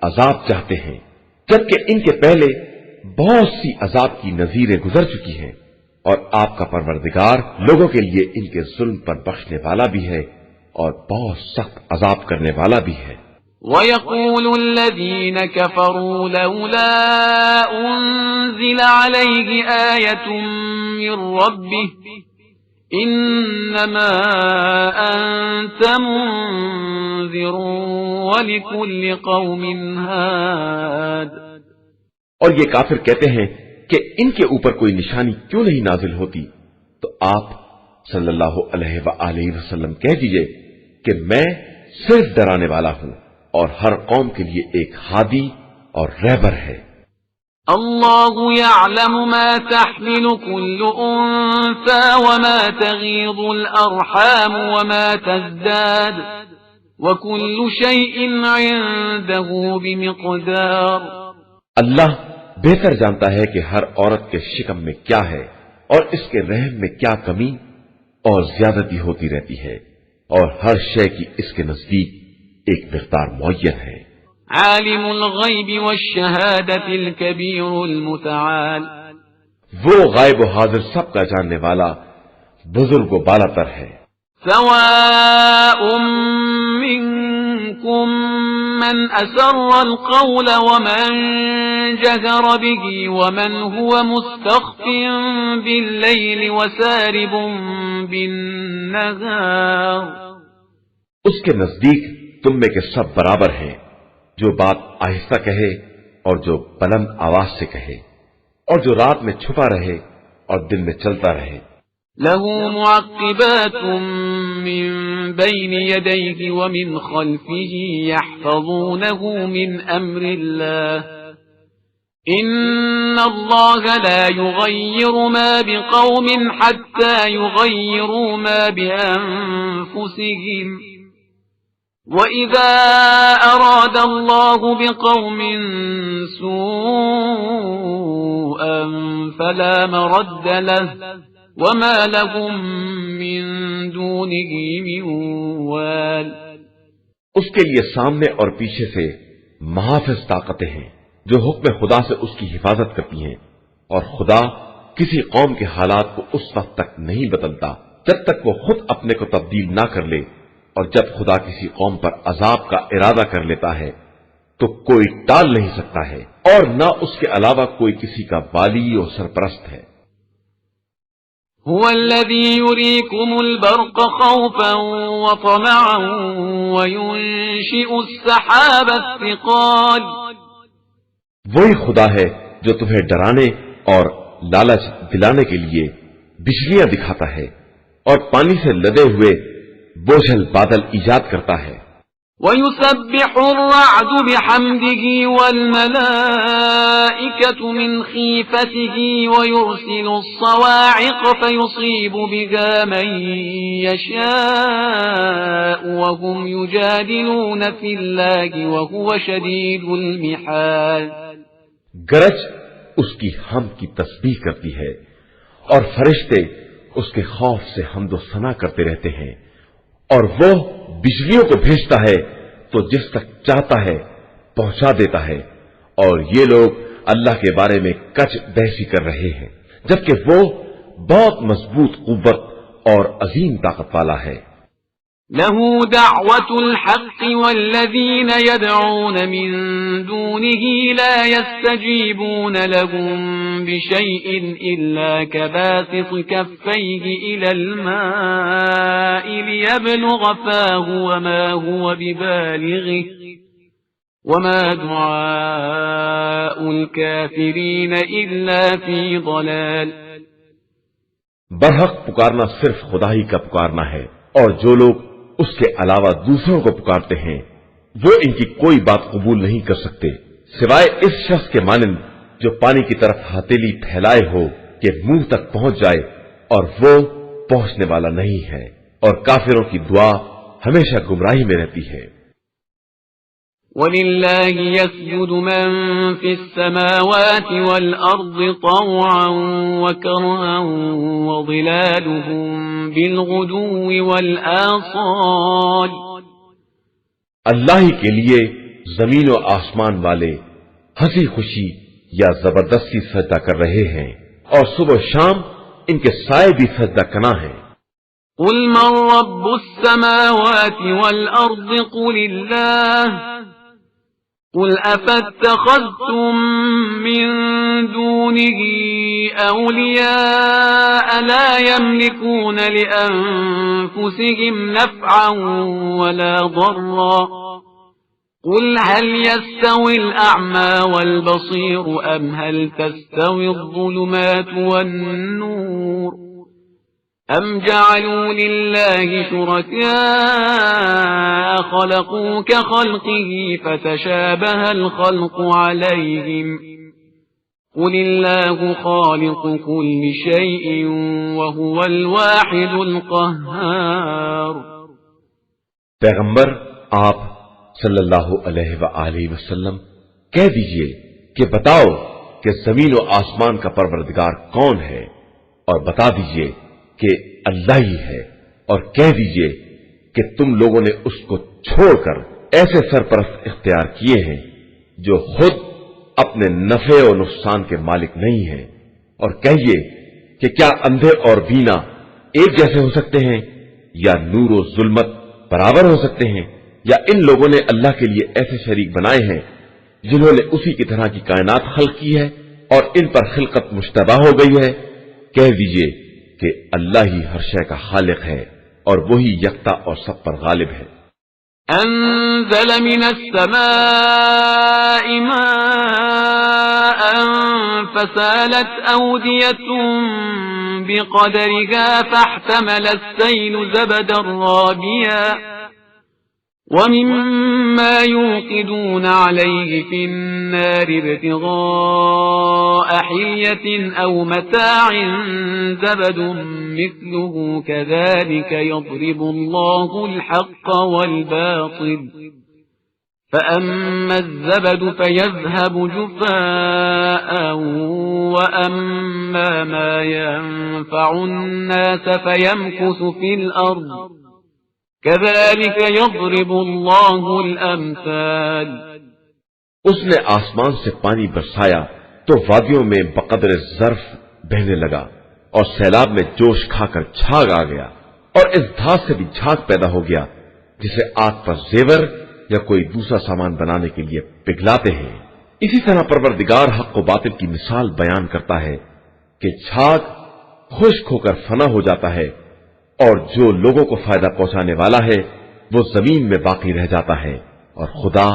عذاب چاہتے ہیں، جبکہ ان کے پہلے بہت سی عذاب کی نذیریں گزر چکی ہیں، اور آپ کا پروردگار لوگوں کے لیے ان کے ظلم پر بخشنے والا بھی ہے اور بہت سخت عذاب کرنے والا بھی ہے۔ وَيَقُولُ الَّذِينَ كَفَرُوا لَوْلَا أُنزِلَ عَلَيْهِ آيَةٌ مِّن رَّبِّهِ إِنَّمَا أَنتَ مُنذِرٌ وَلِكُلِّ قَوْمٍ هَادٍ۔ اور یہ کافر کہتے ہیں کہ ان کے اوپر کوئی نشانی کیوں نہیں نازل ہوتی؟ تو آپ صلی اللہ علیہ وآلہ وسلم کہہ دیجئے کہ میں صرف ڈرانے والا ہوں، اور ہر قوم کے لیے ایک ہادی اور رہبر ہے۔ اللہ يعلم ما تحمل كل انثى وما تغيض الارحام وما تزداد وكل شيء عنده بمقدار۔ اللہ بہتر جانتا ہے کہ ہر عورت کے شکم میں کیا ہے اور اس کے رحم میں کیا کمی اور زیادتی ہوتی رہتی ہے، اور ہر شے کی اس کے نزدیک ایک مقدار معین ہے۔ عالم الغیب والشہادة الکبیر المتعال۔ وہ غائب و حاضر سب کا جاننے والا بزرگ و بالا تر ہے۔ سواء منکم من اسر القول ومن جهر به ومن هو مستخف باللیل وسارب بالنهار۔ اس کے نزدیک تم میں کے سب برابر ہیں، جو بات آہستہ کہے اور جو بلند آواز سے کہے، اور جو رات میں چھپا رہے اور دن میں چلتا رہے۔ له معقبات من بين يديه ومن خلفه يحفظونه من أمر الله إن الله لا يغير ما بقوم حتى يغيروا ما بأنفسهم وَإِذَا أَرَادَ اللَّهُ بِقَوْمٍ سُوءًا فَلَا مَرَدَّ لَهُ وَمَا لَهُم مِّن دُونِهِ مِن وَالٍ۔ اس کے لیے سامنے اور پیچھے سے محافظ طاقتیں ہیں جو حکم خدا سے اس کی حفاظت کرتی ہیں، اور خدا کسی قوم کے حالات کو اس وقت تک نہیں بدلتا جب تک وہ خود اپنے کو تبدیل نہ کر لے، اور جب خدا کسی قوم پر عذاب کا ارادہ کر لیتا ہے تو کوئی ٹال نہیں سکتا ہے، اور نہ اس کے علاوہ کوئی کسی کا والی اور سرپرست ہے۔ هو الذي يريكم البرق خوفا وطمعا وينشئ السحاب الثقال۔ وہی خدا ہے جو تمہیں ڈرانے اور لالچ دلانے کے لیے بجلیاں دکھاتا ہے اور پانی سے لدے ہوئے بوجھل بادل ایجاد کرتا ہے۔ وَيُسَبِّحُ الرَّعْدُ بِحَمْدِهِ وَالْمَلَائِكَةُ مِنْ خِيفَتِهِ وَيُرْسِلُ الصَّوَاعِقَ فَيُصِيبُ بِهَا مَن يَشَاءُ وَهُمْ يُجَادِلُونَ فِي اللَّهِ وَهُوَ شَدِيدُ الْمِحَالِ۔ گرج اس کی حمد کی تسبیح کرتی ہے، اور فرشتے اس کے خوف سے حمد و ثنا کرتے رہتے ہیں، اور وہ بجلیوں کو بھیجتا ہے تو جس تک چاہتا ہے پہنچا دیتا ہے، اور یہ لوگ اللہ کے بارے میں کچ بحثی کر رہے ہیں جبکہ وہ بہت مضبوط قوت اور عظیم طاقت والا ہے۔ له دعوة الحق والذين يدعون من دونه لا يستجيبون لهم بشيء إلا كباسط كفيه إلى الماء ليبلغ فاه وما هو ببالغه وما دعاء الكافرين إلا في ضلال. برحق پکارنا صرف خدا ہی کا پکارنا ہے، اور جو لوگ اس کے علاوہ دوسروں کو پکارتے ہیں وہ ان کی کوئی بات قبول نہیں کر سکتے سوائے اس شخص کے مانند جو پانی کی طرف ہتھیلی پھیلائے ہو کہ منہ تک پہنچ جائے، اور وہ پہنچنے والا نہیں ہے، اور کافروں کی دعا ہمیشہ گمراہی میں رہتی ہے۔ وَلِلَّهِ يَسْجُدُ مَن فِي السَّمَاوَاتِ وَالْأَرْضِ طَوْعًا وَكَرْهًا وَظِلَالُهُم بِالْغُدُوِّ وَالْآصَالِ۔ اللہ ہی کے لیے زمین و آسمان والے ہنسی خوشی یا زبردستی سجدہ کر رہے ہیں، اور صبح و شام ان کے سائے بھی سجدہ کنا ہیں۔ قُلْ مَن رَّبُّ السَّمَاوَاتِ وَالْأَرْضِ قُلِ اللَّهُ قل أفاتخذتم من دونه أولياء لا يملكون لأنفسهم نفعا ولا ضرا قل هل يستوي الأعمى والبصير أم هل تستوي الظلمات والنور أم جعلوا لله شركاء خلقوا كخلقه فتشابه الخلق عليهم قل الله خالق كل شيء وهو الواحد القهار۔ پیغمبر آپ صلی اللہ علیہ وآلہ وسلم کہہ دیجئے کہ بتاؤ کہ زمین و آسمان کا پروردگار کون ہے، اور بتا دیجئے کہ اللہ ہی ہے، اور کہہ دیجئے کہ تم لوگوں نے اس کو چھوڑ کر ایسے سرپرست اختیار کیے ہیں جو خود اپنے نفع و نقصان کے مالک نہیں ہیں، اور کہیے کہ کیا اندھے اور بینا ایک جیسے ہو سکتے ہیں، یا نور و ظلمت برابر ہو سکتے ہیں، یا ان لوگوں نے اللہ کے لیے ایسے شریک بنائے ہیں جنہوں نے اسی کی طرح کی کائنات خلق کی ہے اور ان پر خلقت مشتبہ ہو گئی ہے۔ کہہ دیجئے کہ اللہ ہی ہر شے کا خالق ہے اور وہی یکتا اور سب پر غالب ہے۔ انزل من السماء ماء فسالت اودية بقدرها فاحتمل السيل زبدا رابيا ومما يوقدون عليه في النار ابتغاء حلية أو متاع زبد مثله كذلك يضرب الله الحق والباطل فأما الزبد فيذهب جفاء وأما ما ينفع الناس فيمكث في الأرض كذلك يضرب الله الأمثال۔ اس نے آسمان سے پانی برسایا تو وادیوں میں بقدر ظرف بہنے لگا، اور سیلاب میں جوش کھا کر جھاگ آ گیا، اور اس دھات سے بھی جھاگ پیدا ہو گیا جسے آگ پر زیور یا کوئی دوسرا سامان بنانے کے لیے پگھلاتے ہیں۔ اسی طرح پروردگار حق و باطل کی مثال بیان کرتا ہے کہ جھاگ خشک ہو کر فنا ہو جاتا ہے، اور جو لوگوں کو فائدہ پہنچانے والا ہے وہ زمین میں باقی رہ جاتا ہے، اور خدا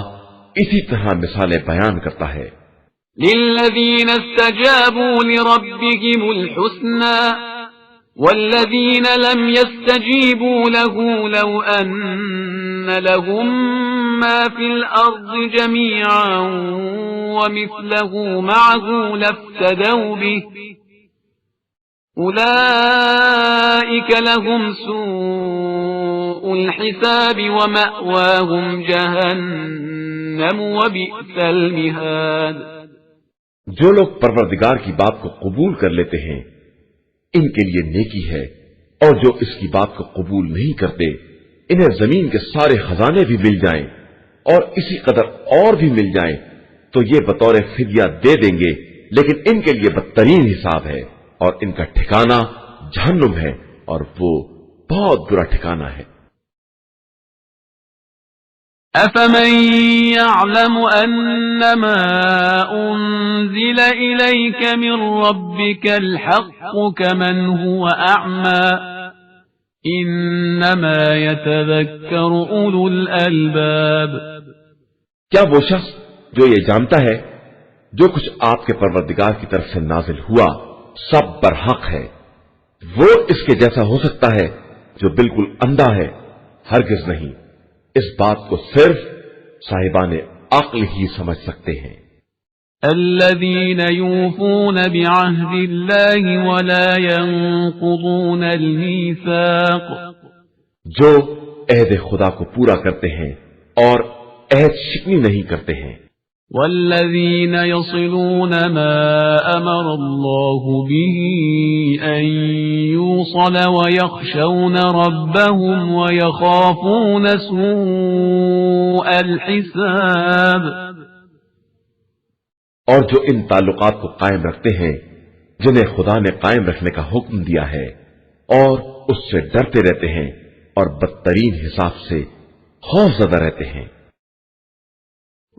اسی طرح مثالیں بیان کرتا ہے۔ للذین استجابوا لربهم الحسنى والذین لم يستجیبوا له لو ان لهم ما في الارض جميعا ومثله معه لافتدوا به أولئك لهم سوء الحساب ومأواهم جهنم وبئس المهاد۔ جو لوگ پروردگار کی بات کو قبول کر لیتے ہیں ان کے لیے نیکی ہے، اور جو اس کی بات کو قبول نہیں کرتے انہیں زمین کے سارے خزانے بھی مل جائیں اور اسی قدر اور بھی مل جائیں تو یہ بطور فدیہ دے دیں گے، لیکن ان کے لیے بدترین حساب ہے، اور ان کا ٹھکانہ جہنم ہے، اور وہ بہت برا ٹھکانہ ہے۔ أفمن يعلم أنما أنزل إليك من ربك الحق كمن هو أعمى إنما يتذكر أولو الألباب. کیا وہ شخص جو یہ جانتا ہے جو کچھ آپ کے پروردگار کی طرف سے نازل ہوا سب برحق ہے، وہ اس کے جیسا ہو سکتا ہے جو بالکل اندھا ہے؟ ہرگز نہیں. اس بات کو صرف صاحبان عقل ہی سمجھ سکتے ہیں. الذين يوفون بعهد الله ولا ينقضون الميثاق. جو عہد خدا کو پورا کرتے ہیں اور عہد شکنی نہیں کرتے ہیں. والذين يصلون ما أمر الله به أن يوصل ويخشون ربهم ويخافون سوء الحساب. اور جو ان تعلقات کو قائم رکھتے ہیں جنہیں خدا نے قائم رکھنے کا حکم دیا ہے اور اس سے ڈرتے رہتے ہیں اور بدترین حساب سے خوف زدہ رہتے ہیں.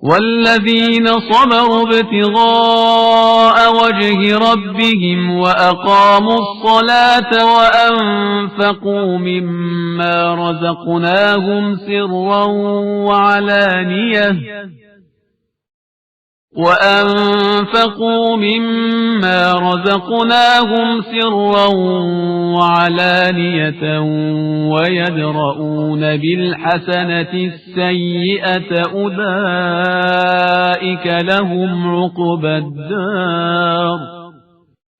والذين صبروا ابتغاء وجه ربهم وأقاموا الصلاة وأنفقوا مما رزقناهم سرا وعلانية ويدرؤون بالحسنة السيئة أولئك لهم عقبى الدار.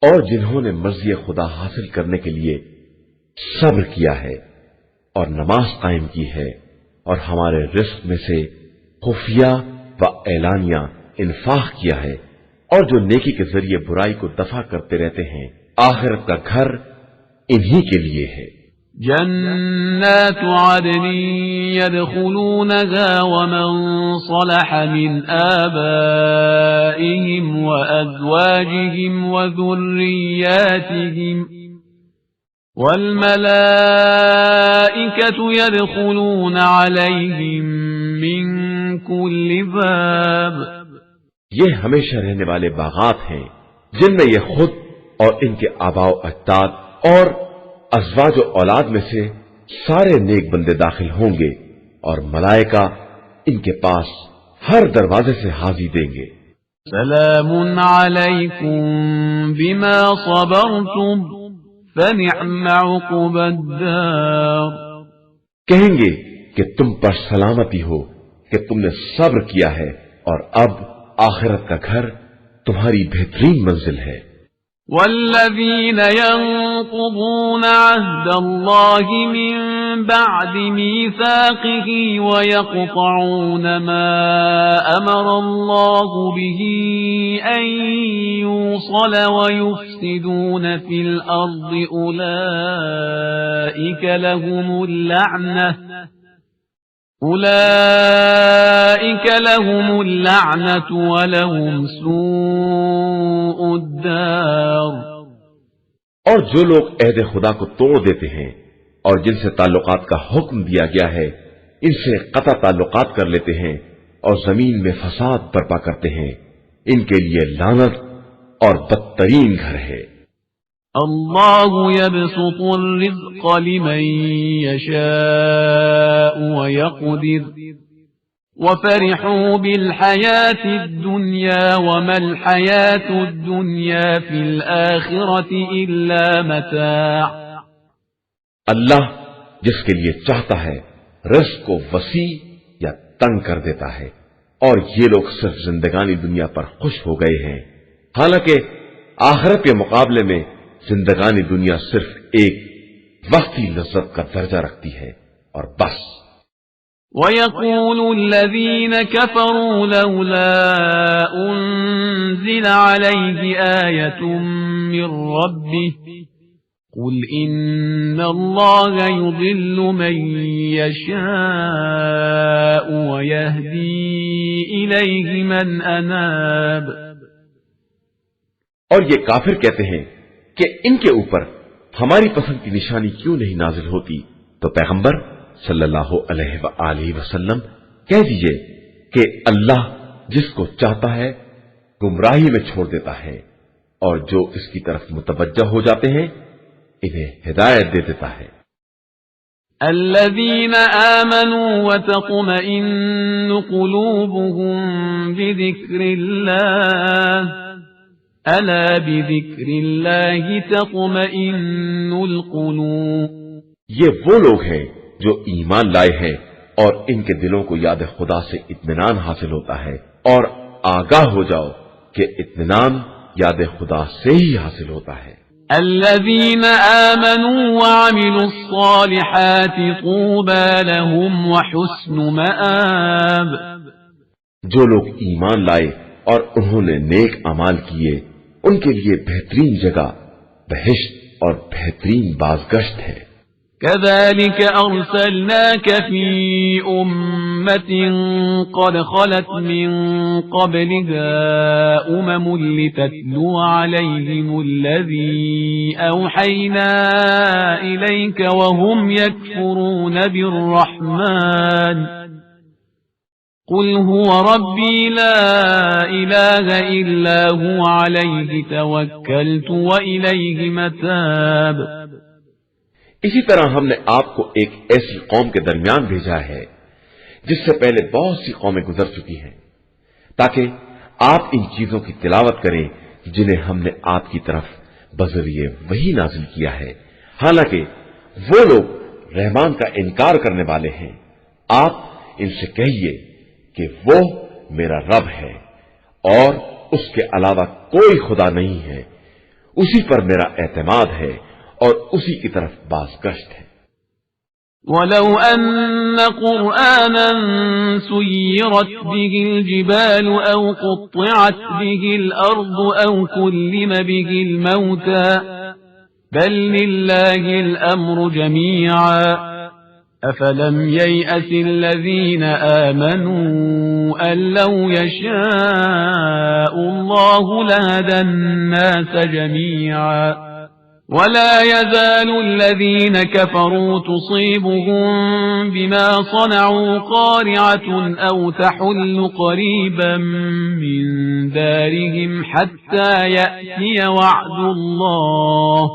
اور جنہوں نے مرضی خدا حاصل کرنے کے لیے صبر کیا ہے اور نماز قائم کی ہے اور ہمارے رزق میں سے خفیہ و اعلانیہ انفاق کیا ہے اور جو نیکی کے ذریعے برائی کو دفع کرتے رہتے ہیں آخرت کا گھر انہی کے لیے ہے. جنات عدن يدخلونها ومن صلح من آبائهم وأزواجهم وذرياتهم والملائكة يدخلون عليهم من كل باب. یہ ہمیشہ رہنے والے باغات ہیں جن میں یہ خود اور ان کے آباء و اجداد اور ازواج و اولاد میں سے سارے نیک بندے داخل ہوں گے اور ملائکہ ان کے پاس ہر دروازے سے حاضری دیں گے. سلام علیکم بما صبرتم فنعم عقبى الدار. کہیں گے کہ تم پر سلامتی ہو کہ تم نے صبر کیا ہے اور اب آخرت کا گھر تمہاری بہترین منزل ہے. والذين ينقضون عهد الله من بعد ميثاقه ويقطعون ما أمر الله به أن يوصل ويفسدون في الأرض أولئك لهم اللعنة ولهم سوء الدار. اور جو لوگ عہد خدا کو توڑ دیتے ہیں اور جن سے تعلقات کا حکم دیا گیا ہے ان سے قطع تعلقات کر لیتے ہیں اور زمین میں فساد برپا کرتے ہیں ان کے لیے لعنت اور بدترین گھر ہے. اللہ يبسط الرزق لمن يشاء ويقدر وفرحوا بالحياة الدنيا وما الحياة الدنيا في الآخرة إلا متاع. اللہ جس کے لیے چاہتا ہے رزق کو وسیع یا تنگ کر دیتا ہے اور یہ لوگ صرف زندگانی دنیا پر خوش ہو گئے ہیں حالانکہ آخرت کے مقابلے میں زندگانی دنیا صرف ایک وقتی لذت کا درجہ رکھتی ہے اور بس. وَيَقُولُ الَّذِينَ كَفَرُوا لَوْلَا أُنزِلَ عَلَيْهِ آيَةٌ مِّن رَّبِّهِ قُلْ إِنَّ اللَّهَ يُضِلُّ مَن يَشَاءُ وَيَهْدِي إِلَيْهِ مَنْ أَنَابَ. اور یہ کافر کہتے ہیں کہ ان کے اوپر ہماری پسند کی نشانی کیوں نہیں نازل ہوتی؟ تو پیغمبر صلی اللہ علیہ وآلہ وسلم کہہ دیجئے کہ اللہ جس کو چاہتا ہے گمراہی میں چھوڑ دیتا ہے اور جو اس کی طرف متوجہ ہو جاتے ہیں انہیں ہدایت دے دیتا ہے۔ الذين آمنوا وتطمئن قلوبهم بذكر الله ألا بذكر الله تطمئن القلوب۔ یہ وہ لوگ ہیں جو ایمان لائے ہیں اور ان کے دلوں کو یاد خدا سے اطمینان حاصل ہوتا ہے، اور آگاہ ہو جاؤ کہ اطمینان یاد خدا سے ہی حاصل ہوتا ہے۔ الذين آمنوا وعملوا الصالحات طوبى لهم وحسن مآب۔ جو لوگ ایمان لائے اور انہوں نے نیک اعمال کیے ان کے لیے بہترین جگہ بہشت اور بہترین بازگشت ہے۔ كذلك أرسلناك في أمة قد خلت من قبلها لتتلو عليهم الذي أوحينا إليك وهم يكفرون بالرحمن قل هو ربي لا إله إلا هو عليه توكلت وإليه متاب۔ اسی طرح ہم نے آپ کو ایک ایسی قوم کے درمیان بھیجا ہے جس سے پہلے بہت سی قومیں گزر چکی ہیں، تاکہ آپ ان چیزوں کی تلاوت کریں جنہیں ہم نے آپ کی طرف بذریعہ وحی نازل کیا ہے، حالانکہ وہ لوگ رحمان کا انکار کرنے والے ہیں۔ آپ ان سے کہیے کہ وہ میرا رب ہے اور اس کے علاوہ کوئی خدا نہیں ہے، اسی پر میرا اعتماد ہے اور اسی کی طرف بازگشت ہے۔ وَلَوْ أَنَّ قُرْآنًا سُيِّرَتْ بِهِ الْجِبَالُ أَوْ قُطِّعَتْ بِهِ الْأَرْضُ أَوْ كُلِّمَ بِهِ الْمَوْتَى بَل لِّلَّهِ الْأَمْرُ جَمِيعًا أَفَلَمْ يَيْأَسِ الَّذِينَ آمَنُوا أَن لَّوْ يَشَاءُ اللَّهُ لَهَدَى النَّاسَ جَمِيعًا ولا يزال الذين كفروا تصيبهم بما صنعوا قارعة أو تحل قريبا من دارهم حتى يأتي وعد الله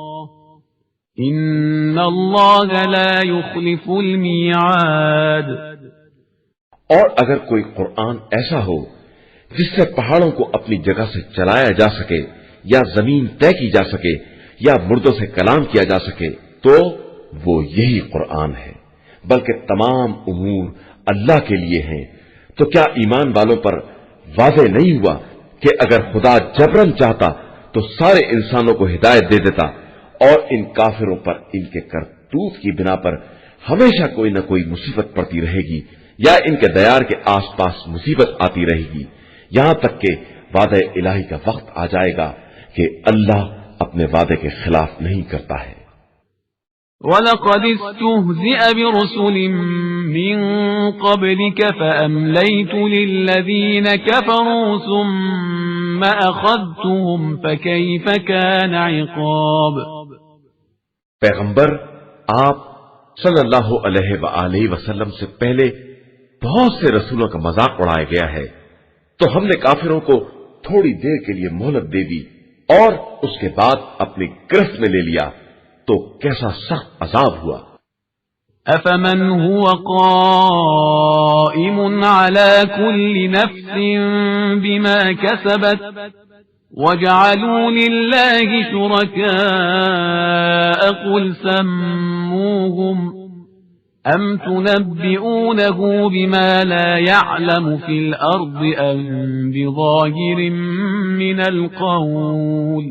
إن الله لا يخلف الميعاد۔ اور اگر کوئی قرآن ایسا ہو جس سے پہاڑوں کو اپنی جگہ سے چلایا جا سکے یا زمین طے کی جا سکے یا مردوں سے کلام کیا جا سکے تو وہ یہی قرآن ہے، بلکہ تمام امور اللہ کے لیے ہیں۔ تو کیا ایمان والوں پر واضح نہیں ہوا کہ اگر خدا جبرن چاہتا تو سارے انسانوں کو ہدایت دے دیتا، اور ان کافروں پر ان کے کرتوت کی بنا پر ہمیشہ کوئی نہ کوئی مصیبت پڑتی رہے گی یا ان کے دیار کے آس پاس مصیبت آتی رہے گی، یہاں تک کہ وعدہ الہی کا وقت آ جائے گا کہ اللہ اپنے وعدے کے خلاف نہیں کرتا ہے۔ وَلَقَدِ اسْتُهْزِئَ بِرُسُلٍ مِّن قَبْلِكَ فَأَمْلَيْتُ لِلَّذِينَ كَفَرُوا ثُمَّ أَخَذْتُهُمْ فَكَيْفَ كَانَ عِقَابِ۔ پیغمبر آپ صلی اللہ علیہ وآلہ وسلم سے پہلے بہت سے رسولوں کا مذاق اڑایا گیا ہے، تو ہم نے کافروں کو تھوڑی دیر کے لیے مہلت دے دی اور اس کے بعد اپنی گرفت میں لے لیا، تو کیسا سخت عذاب ہوا۔ أَفَمَنْ هُوَ قَائِمٌ عَلَى كُلِّ نَفْسٍ بِمَا كَسَبَتْ وَجَعَلُوا لِلَّهِ شُرَكَاءَ قُلْ سَمُّوهُمْ أَمْ تُنَبِّئُونَهُ بِمَا لَا يَعْلَمُ فِي الْأَرْضِ أَمْ بِظَاهِرٍ مِّنَ الْقَوْلِ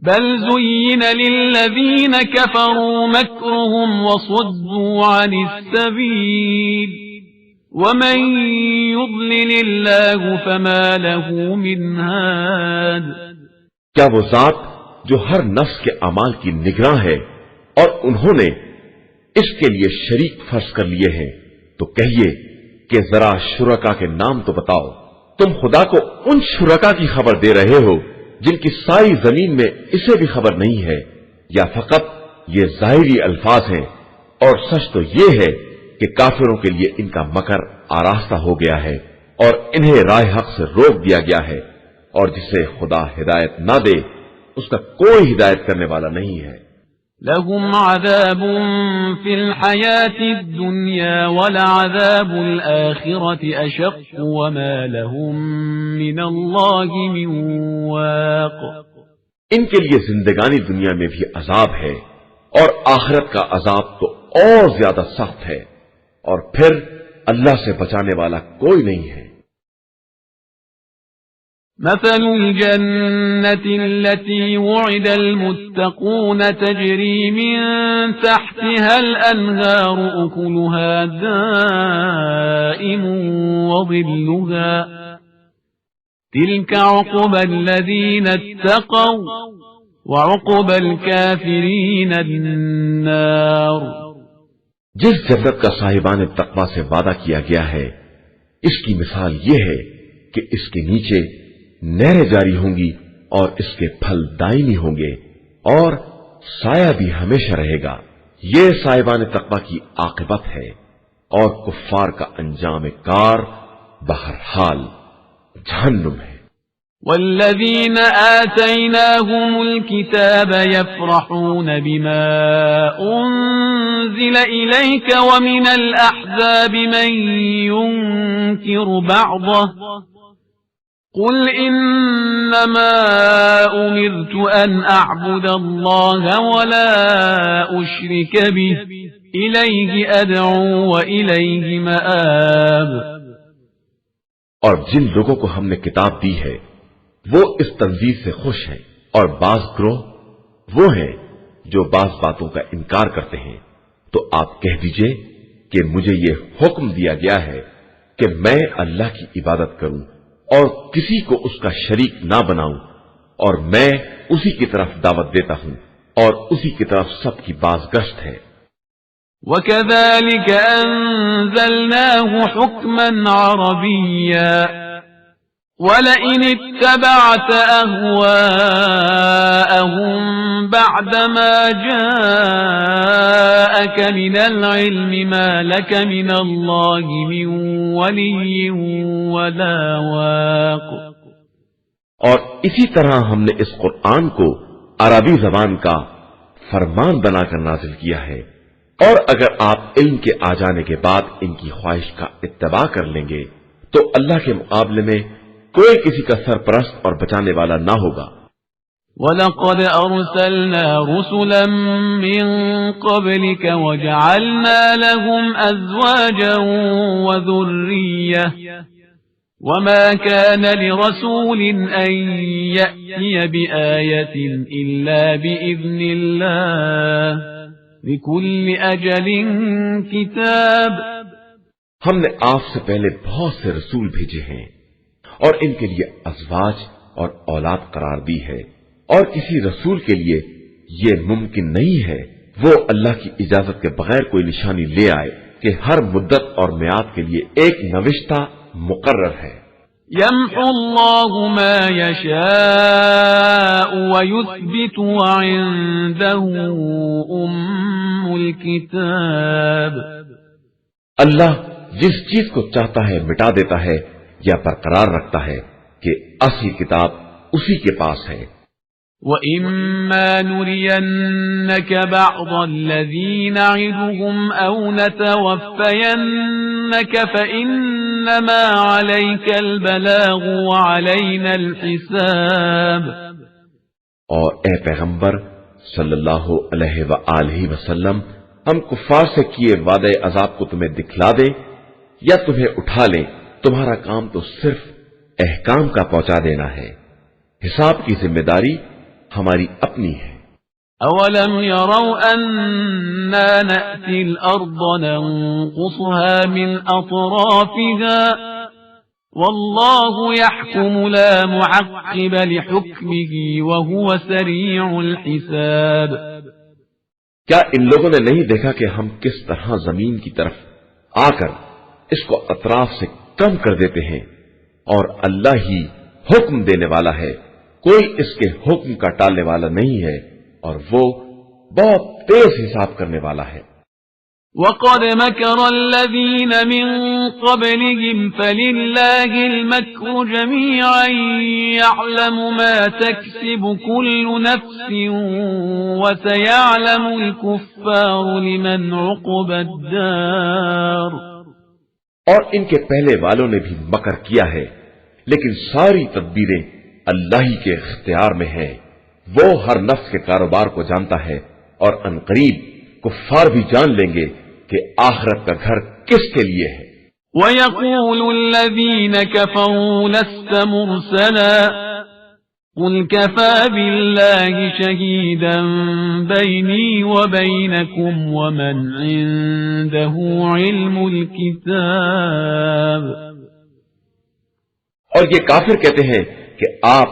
بَلْ زُيِّنَ لِلَّذِينَ كَفَرُوا مَكْرُهُمْ وَصُدُّوا عَنِ السَّبِيلِ وَمَن يُضْلِلِ اللَّهُ فَمَا لَهُ مِنْ هَادٍ۔ کیا وہ ذات جو ہر نفس کے اعمال کی نگراں ہے اور انہوں نے اس کے لیے شریک فرض کر لیے ہیں، تو کہیے کہ ذرا شرکا کے نام تو بتاؤ۔ تم خدا کو ان شرکا کی خبر دے رہے ہو جن کی ساری زمین میں اسے بھی خبر نہیں ہے، یا فقط یہ ظاہری الفاظ ہیں؟ اور سچ تو یہ ہے کہ کافروں کے لیے ان کا مکر آراستہ ہو گیا ہے اور انہیں راہ حق سے روک دیا گیا ہے، اور جسے خدا ہدایت نہ دے اس کا کوئی ہدایت کرنے والا نہیں ہے۔ لهم عذاب في الحياة الدنيا ولعذاب الآخرة أشق وما لهم من الله من واق۔ ان کے لیے زندگانی دنیا میں بھی عذاب ہے اور آخرت کا عذاب تو اور زیادہ سخت ہے، اور پھر اللہ سے بچانے والا کوئی نہیں ہے۔ مثل الجنة التي وعد المتقون تجري من تحتها الأنهار أكلها دائم وظلها تلك عقبى الذين اتقوا وعقبى الكافرين النار۔ جس جنت کا صاحبان تقوی سے وعدہ کیا گیا ہے، اس کی مثال یہ ہے کہ اس کے نیچے نہریں جاری ہوں گی اور اس کے پھل دائمی ہوں گے اور سایہ بھی ہمیشہ رہے گا۔ یہ صاحبان تقوی کی عاقبت ہے، اور کفار کا انجام کار بہرحال جہنم ہے۔ والذين آتيناهم الكتاب يفرحون بما أنزل إليك ومن الأحزاب من ينكر بعضه قل إنما أمرت أن أعبد الله ولا أشرك به إليه أدعو وإليه مآب۔ اور جن لوگوں کو ہم نے کتاب دی ہے وہ اس تنزیل سے خوش ہیں، اور بعض گروہ وہ ہیں جو بعض باتوں کا انکار کرتے ہیں، تو آپ کہہ دیجئے کہ مجھے یہ حکم دیا گیا ہے کہ میں اللہ کی عبادت کروں اور کسی کو اس کا شریک نہ بناؤں، اور میں اسی کی طرف دعوت دیتا ہوں اور اسی کی طرف سب کی بازگشت ہے۔ وَكَذَلِكَ أَنزَلْنَاهُ حُكْمًا عَرَبِيًّا وَلَئِنِ اتَّبَعْتَ أَهْوَاءَهُمْ بَعْدَمَا جَاءَكَ مِنَ الْعِلْمِ مَا لَكَ مِنَ اللَّهِ مِنْ وَلِيٍّ وَلَا وَاقٍ۔ اور اسی طرح ہم نے اس قرآن کو عربی زبان کا فرمان بنا کر نازل کیا ہے، اور اگر آپ علم کے آ جانے کے بعد ان کی خواہش کا اتباع کر لیں گے تو اللہ کے مقابلے میں کوئی کسی کا سرپرست اور بچانے والا نہ ہوگا۔ وَلَقَدْ أَرْسَلْنَا رُسُلًا مِّن قَبْلِكَ وَجَعَلْنَا لَهُمْ أَزْوَاجًا وَذُرِّيَّةً وَمَا كَانَ لِرَسُولٍ أَن يَأْتِيَ بِآيَةٍ إِلَّا بِإِذْنِ اللَّهِ لِكُلِّ أَجَلٍ كِتَابٌ۔ ہم نے آپ سے پہلے بہت سے رسول بھیجے ہیں اور ان کے لیے ازواج اور اولاد قرار دی ہے، اور کسی رسول کے لیے یہ ممکن نہیں ہے وہ اللہ کی اجازت کے بغیر کوئی نشانی لے آئے کہ ہر مدت اور میعاد کے لیے ایک نوشتہ مقرر ہے۔ يَمْحُو اللَّهُ مَا يَشَاءُ وَيُثْبِتُ وَعِندَهُ أُمُّ الْكِتَابِ۔ اللہ جس چیز کو چاہتا ہے مٹا دیتا ہے یا برقرار رکھتا ہے کہ اصل کتاب اسی کے پاس ہے۔ وَإِمَّا نُرِيَنَّكَ بَعْضَ الَّذِي نَعِدُهُمْ أَوْ نَتَوَفَّيَنَّكَ فَإِنَّمَا عَلَيْكَ الْبَلَاغُ وَعَلَيْنَا الْحِسَابُ۔ اور اے پیغمبر صلی اللہ علیہ وآلہ وسلم، ہم کفار سے کیے وعدے عذاب کو تمہیں دکھلا دیں یا تمہیں اٹھا لیں، تمہارا کام تو صرف احکام کا پہنچا دینا ہے، حساب کی ذمہ داری ہماری اپنی ہے۔ أَوَلَمْ يَرَوْا أَنَّا نَأْتِي الْأَرْضَ نَنقُصُهَا مِنْ أَطْرَافِهَا وَاللَّهُ يَحْكُمُ لَا مُعَقِّبَ لِحُكْمِهِ وَهُوَ سَرِيعُ الْحِسَابِ۔ کیا ان لوگوں نے نہیں دیکھا کہ ہم کس طرح زمین کی طرف آ کر اس کو اطراف سے کم کر دیتے ہیں، اور اللہ ہی حکم دینے والا ہے، کوئی اس کے حکم کا ٹالنے والا نہیں ہے، اور وہ بہت تیز حساب کرنے والا ہے۔ وقد مكر الذين من قبلهم فلله المكر جميعا يعلم ما تكسب كل نفس وسيعلم الكفار لمن عقبى الدار. اور ان کے پہلے والوں نے بھی مکر کیا ہے، لیکن ساری تدبیریں اللہ ہی کے اختیار میں ہیں. وہ ہر نفس کے کاروبار کو جانتا ہے، اور عنقریب کفار بھی جان لیں گے کہ آخرت کا گھر کس کے لیے ہے. وَيَقُولُ الَّذِينَ كَفَرُوا لَسْتَ مُرْسَلًا قُلْ كَفَى بِاللَّهِ شَهِيدًا بَيْنِي وَبَيْنَكُمْ وَمَنْ عِندَهُ عِلْمُ الْكِتَابِ. اور یہ کافر کہتے ہیں کہ آپ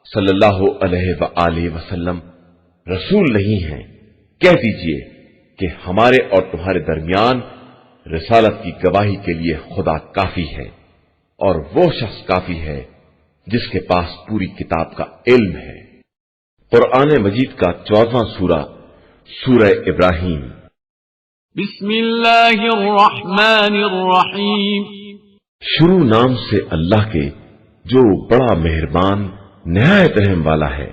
صلی اللہ علیہ وآلہ وسلم رسول نہیں ہیں. کہہ دیجئے کہ ہمارے اور تمہارے درمیان رسالت کی گواہی کے لیے خدا کافی ہے، اور وہ شخص کافی ہے جس کے پاس پوری کتاب کا علم ہے. قرآن مجید کا 14واں سورہ، سورہ ابراہیم. بسم اللہ الرحمن الرحیم. شروع نام سے اللہ کے جو بڑا مہربان نہایت رحم والا ہے.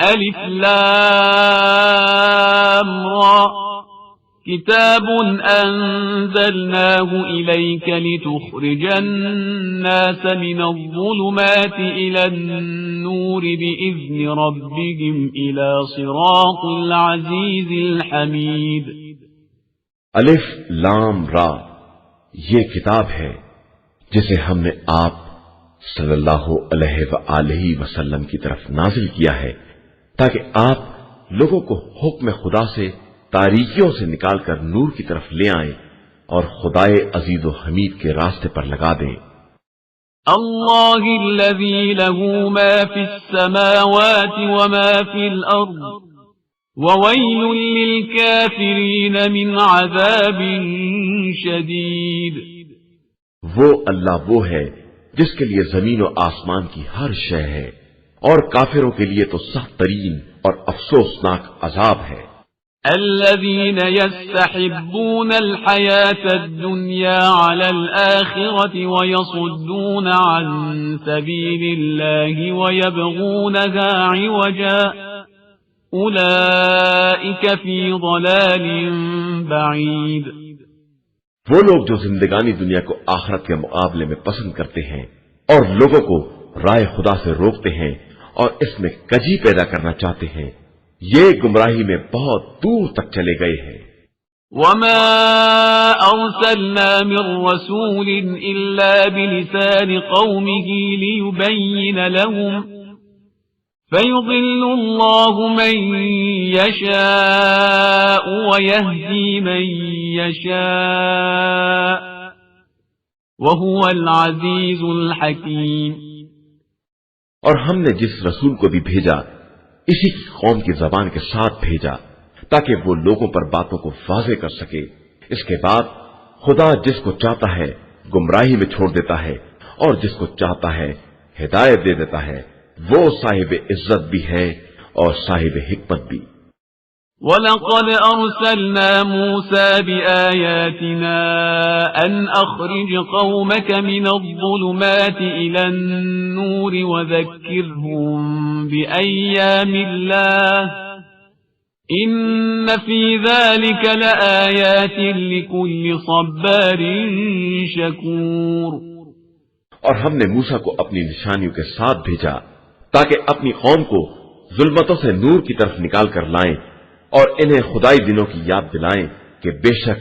الف لام را كتاب أنزلناه إليك لتخرج الناس من الظلمات إلى النور بإذن ربهم إلى صراط العزيز الحميد. الف لام را، یہ کتاب ہے جسے ہم نے آپ صلی اللہ علیہ وآلہ وسلم کی طرف نازل کیا ہے تاکہ آپ لوگوں کو حکم خدا سے تاریکیوں سے نکال کر نور کی طرف لے آئیں اور خدائے عزیز و حمید کے راستے پر لگا دیں. اللہ الذی له ما فی السماوات وما فی الارض وویل للکافرین من عذاب شدید. وہ اللہ وہ ہے جس کے لیے زمین و آسمان کی ہر شے ہے، اور کافروں کے لیے تو سخت ترین اور افسوسناک عذاب ہے. الذين يستحبون الحياة الدنيا على الآخرة ويصدون عن سبيل الله ويبغونها عوجا أولئك في ضلال بعيد. وہ لوگ جو زندگانی دنیا کو آخرت کے مقابلے میں پسند کرتے ہیں اور لوگوں کو رائے خدا سے روکتے ہیں اور اس میں کجی پیدا کرنا چاہتے ہیں، یہ گمراہی میں بہت دور تک چلے گئے ہیں. وما أرسلنا من رسول إلا بلسان قومه ليبين لهم فيضل الله من يشاء ويهدي من يشاء وهو العزيز الحكيم. اور ہم نے جس رسول کو بھی بھیجا اسی کی قوم کی زبان کے ساتھ بھیجا تاکہ وہ لوگوں پر باتوں کو واضح کر سکے. اس کے بعد خدا جس کو چاہتا ہے گمراہی میں چھوڑ دیتا ہے اور جس کو چاہتا ہے ہدایت دے دیتا ہے. وہ صاحب عزت بھی ہے اور صاحب حکمت بھی. وَلَقَدْ أَرْسَلْنَا مُوسَى بِآيَاتِنَا أَنْ أَخْرِجْ قَوْمَكَ مِنَ الظُّلُمَاتِ إِلَى النُّورِ وَذَكِّرْهُمْ بِأَيَّامِ اللَّهِ إِنَّ فِي ذَلِكَ لَآيَاتٍ لِكُلِّ صَبَّارٍ شَكُورٍ. اور ہم نے موسیٰ کو اپنی نشانیوں کے ساتھ بھیجا تاکہ اپنی قوم کو ظلمتوں سے نور کی طرف نکال کر لائیں اور انہیں خدائی دنوں کی یاد دلائیں کہ بے شک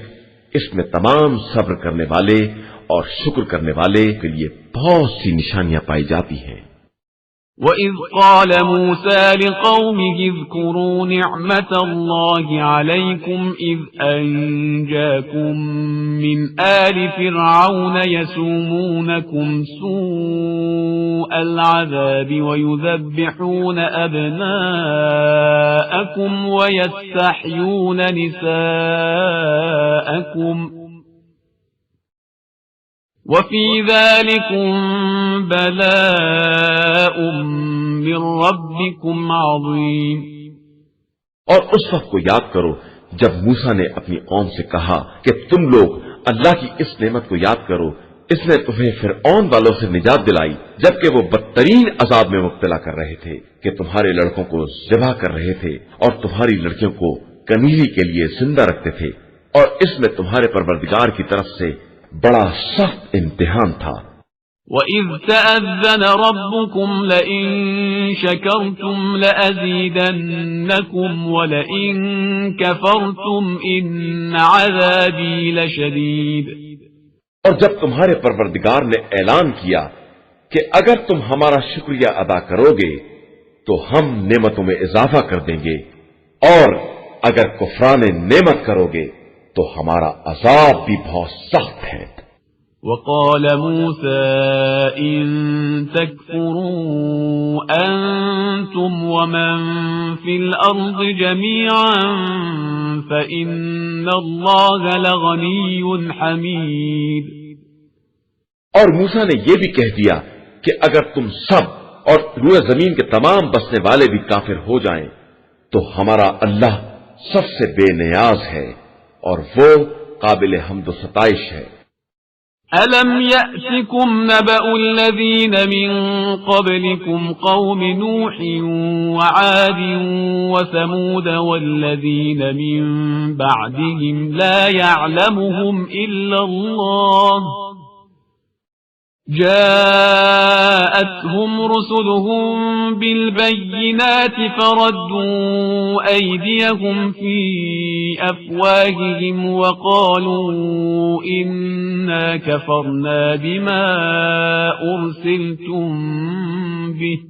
اس میں تمام صبر کرنے والے اور شکر کرنے والے کے لیے بہت سی نشانیاں پائی جاتی ہیں. وَإِذْ قَالَ مُوسَى لِقَوْمِهِ اذْكُرُوا نِعْمَةَ اللَّهِ عَلَيْكُمْ إِذْ أَنْجَاكُمْ مِنْ آلِ فِرْعَوْنَ يَسُومُونَكُمْ سُوءَ الْعَذَابِ وَيُذَبِّحُونَ أَبْنَاءَكُمْ وَيَسْتَحْيُونَ نِسَاءَكُمْ وَفِي ذَلِكُمْ بَلَاءٌ مِّن رَّبِّكُمْ عَظِيمٌ. اور اس وقت کو یاد کرو جب موسیٰ نے اپنی قوم سے کہا کہ تم لوگ اللہ کی اس نعمت کو یاد کرو، اس نے تمہیں فرعون والوں سے نجات دلائی جبکہ وہ بدترین عذاب میں مبتلا کر رہے تھے کہ تمہارے لڑکوں کو ذبح کر رہے تھے اور تمہاری لڑکیوں کو کنیزی کے لیے زندہ رکھتے تھے، اور اس میں تمہارے پروردگار کی طرف سے بڑا سخت امتحان تھا۔ وَإِذْ تَأَذَّنَ رَبُّكُمْ لَئِن شَكَرْتُمْ لَأَزِيدَنَّكُمْ وَلَئِن كَفَرْتُمْ إِنَّ عَذَابِي لَشَدِيدٌ۔ اور جب تمہارے پروردگار نے اعلان کیا کہ اگر تم ہمارا شکریہ ادا کرو گے تو ہم نعمتوں میں اضافہ کر دیں گے، اور اگر کفران نعمت کرو گے تو ہمارا عذاب بھی بہت سخت ہے۔ وقال موسى إن تكفروا أنتم ومن في الأرض جميعا فإن الله لغني حميد۔ اور موسیٰ نے یہ بھی کہہ دیا کہ اگر تم سب اور روئے زمین کے تمام بسنے والے بھی کافر ہو جائیں تو ہمارا اللہ سب سے بے نیاز ہے اور وہ قابل حمد و ستائش ہے۔ أَلَمْ يَأْتِكُمْ نَبَأُ الَّذِينَ مِنْ قَبْلِكُمْ قَوْمِ نُوحٍ وَعَادٍ وَثَمُودَ وَالَّذِينَ مِنْ بَعْدِهِمْ لَا يَعْلَمُهُمْ إِلَّا اللَّهُ جاءتهم رسلهم بالبينات فردوا أيديهم في أفواههم وقالوا إنا كفرنا بما أرسلتم به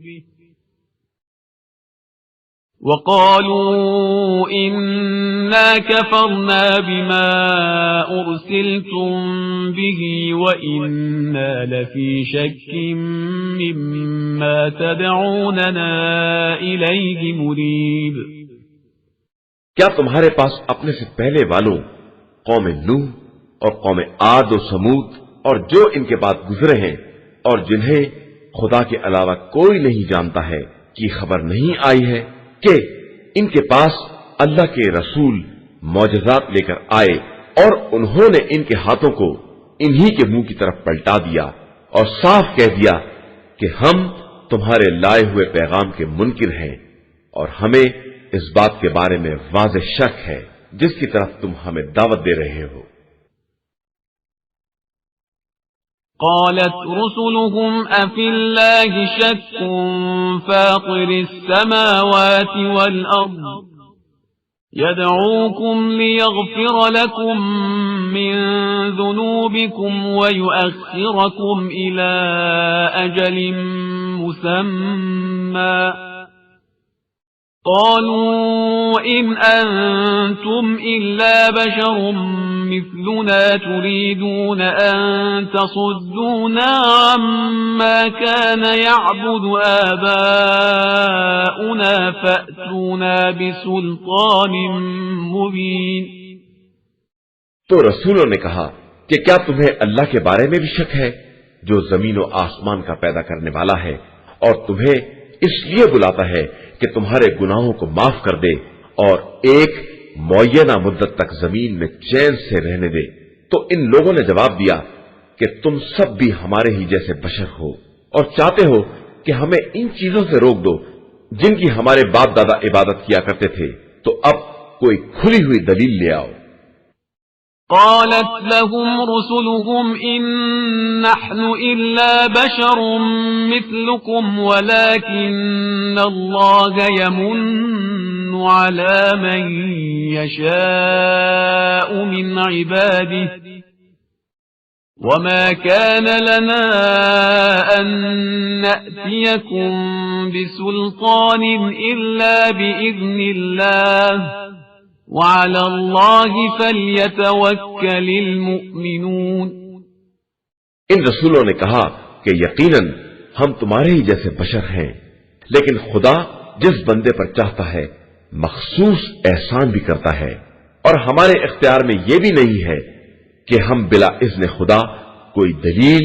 وَإِنَّا لَفِي شَكٍّ مِّمَّا تَدْعُونَنَا إِلَيْهِ مُرِيبٍ۔ کیا تمہارے پاس اپنے سے پہلے والوں قوم نوح اور قوم عاد و سمود اور جو ان کے بعد گزرے ہیں اور جنہیں خدا کے علاوہ کوئی نہیں جانتا ہے کی خبر نہیں آئی ہے کہ ان کے پاس اللہ کے رسول معجزات لے کر آئے اور انہوں نے ان کے ہاتھوں کو انہی کے منہ کی طرف پلٹا دیا اور صاف کہہ دیا کہ ہم تمہارے لائے ہوئے پیغام کے منکر ہیں اور ہمیں اس بات کے بارے میں واضح شک ہے جس کی طرف تم ہمیں دعوت دے رہے ہو۔ قالت رسلهم أفي الله شك فاطر السماوات والأرض يدعوكم ليغفر لكم من ذنوبكم ويؤخركم إلى أجل مسمى قالوا إن أنتم إلا بشر مثلنا تريدون أن تصدونا عما كان يعبد آباؤنا فأتونا بسلطان مبين۔ تو رسولوں نے کہا کہ کیا تمہیں اللہ کے بارے میں بھی شک ہے جو زمین و آسمان کا پیدا کرنے والا ہے اور تمہیں اس لیے بلاتا ہے کہ تمہارے گناہوں کو معاف کر دے اور ایک معینہ مدت تک زمین میں چین سے رہنے دے؟ تو ان لوگوں نے جواب دیا کہ تم سب بھی ہمارے ہی جیسے بشر ہو اور چاہتے ہو کہ ہمیں ان چیزوں سے روک دو جن کی ہمارے باپ دادا عبادت کیا کرتے تھے، تو اب کوئی کھلی ہوئی دلیل لے آؤ۔ قالت لهم رسلهم إن نحن إلا بشر مثلكم ولكن الله يمن على من يشاء من عباده وما كان لنا أن نأتيكم بسلطان إلا بإذن الله وعلى الله فليتوكل المؤمنون۔ ان رسولوں نے کہا کہ یقیناً ہم تمہارے ہی جیسے بشر ہیں، لیکن خدا جس بندے پر چاہتا ہے مخصوص احسان بھی کرتا ہے، اور ہمارے اختیار میں یہ بھی نہیں ہے کہ ہم بلا اذن خدا کوئی دلیل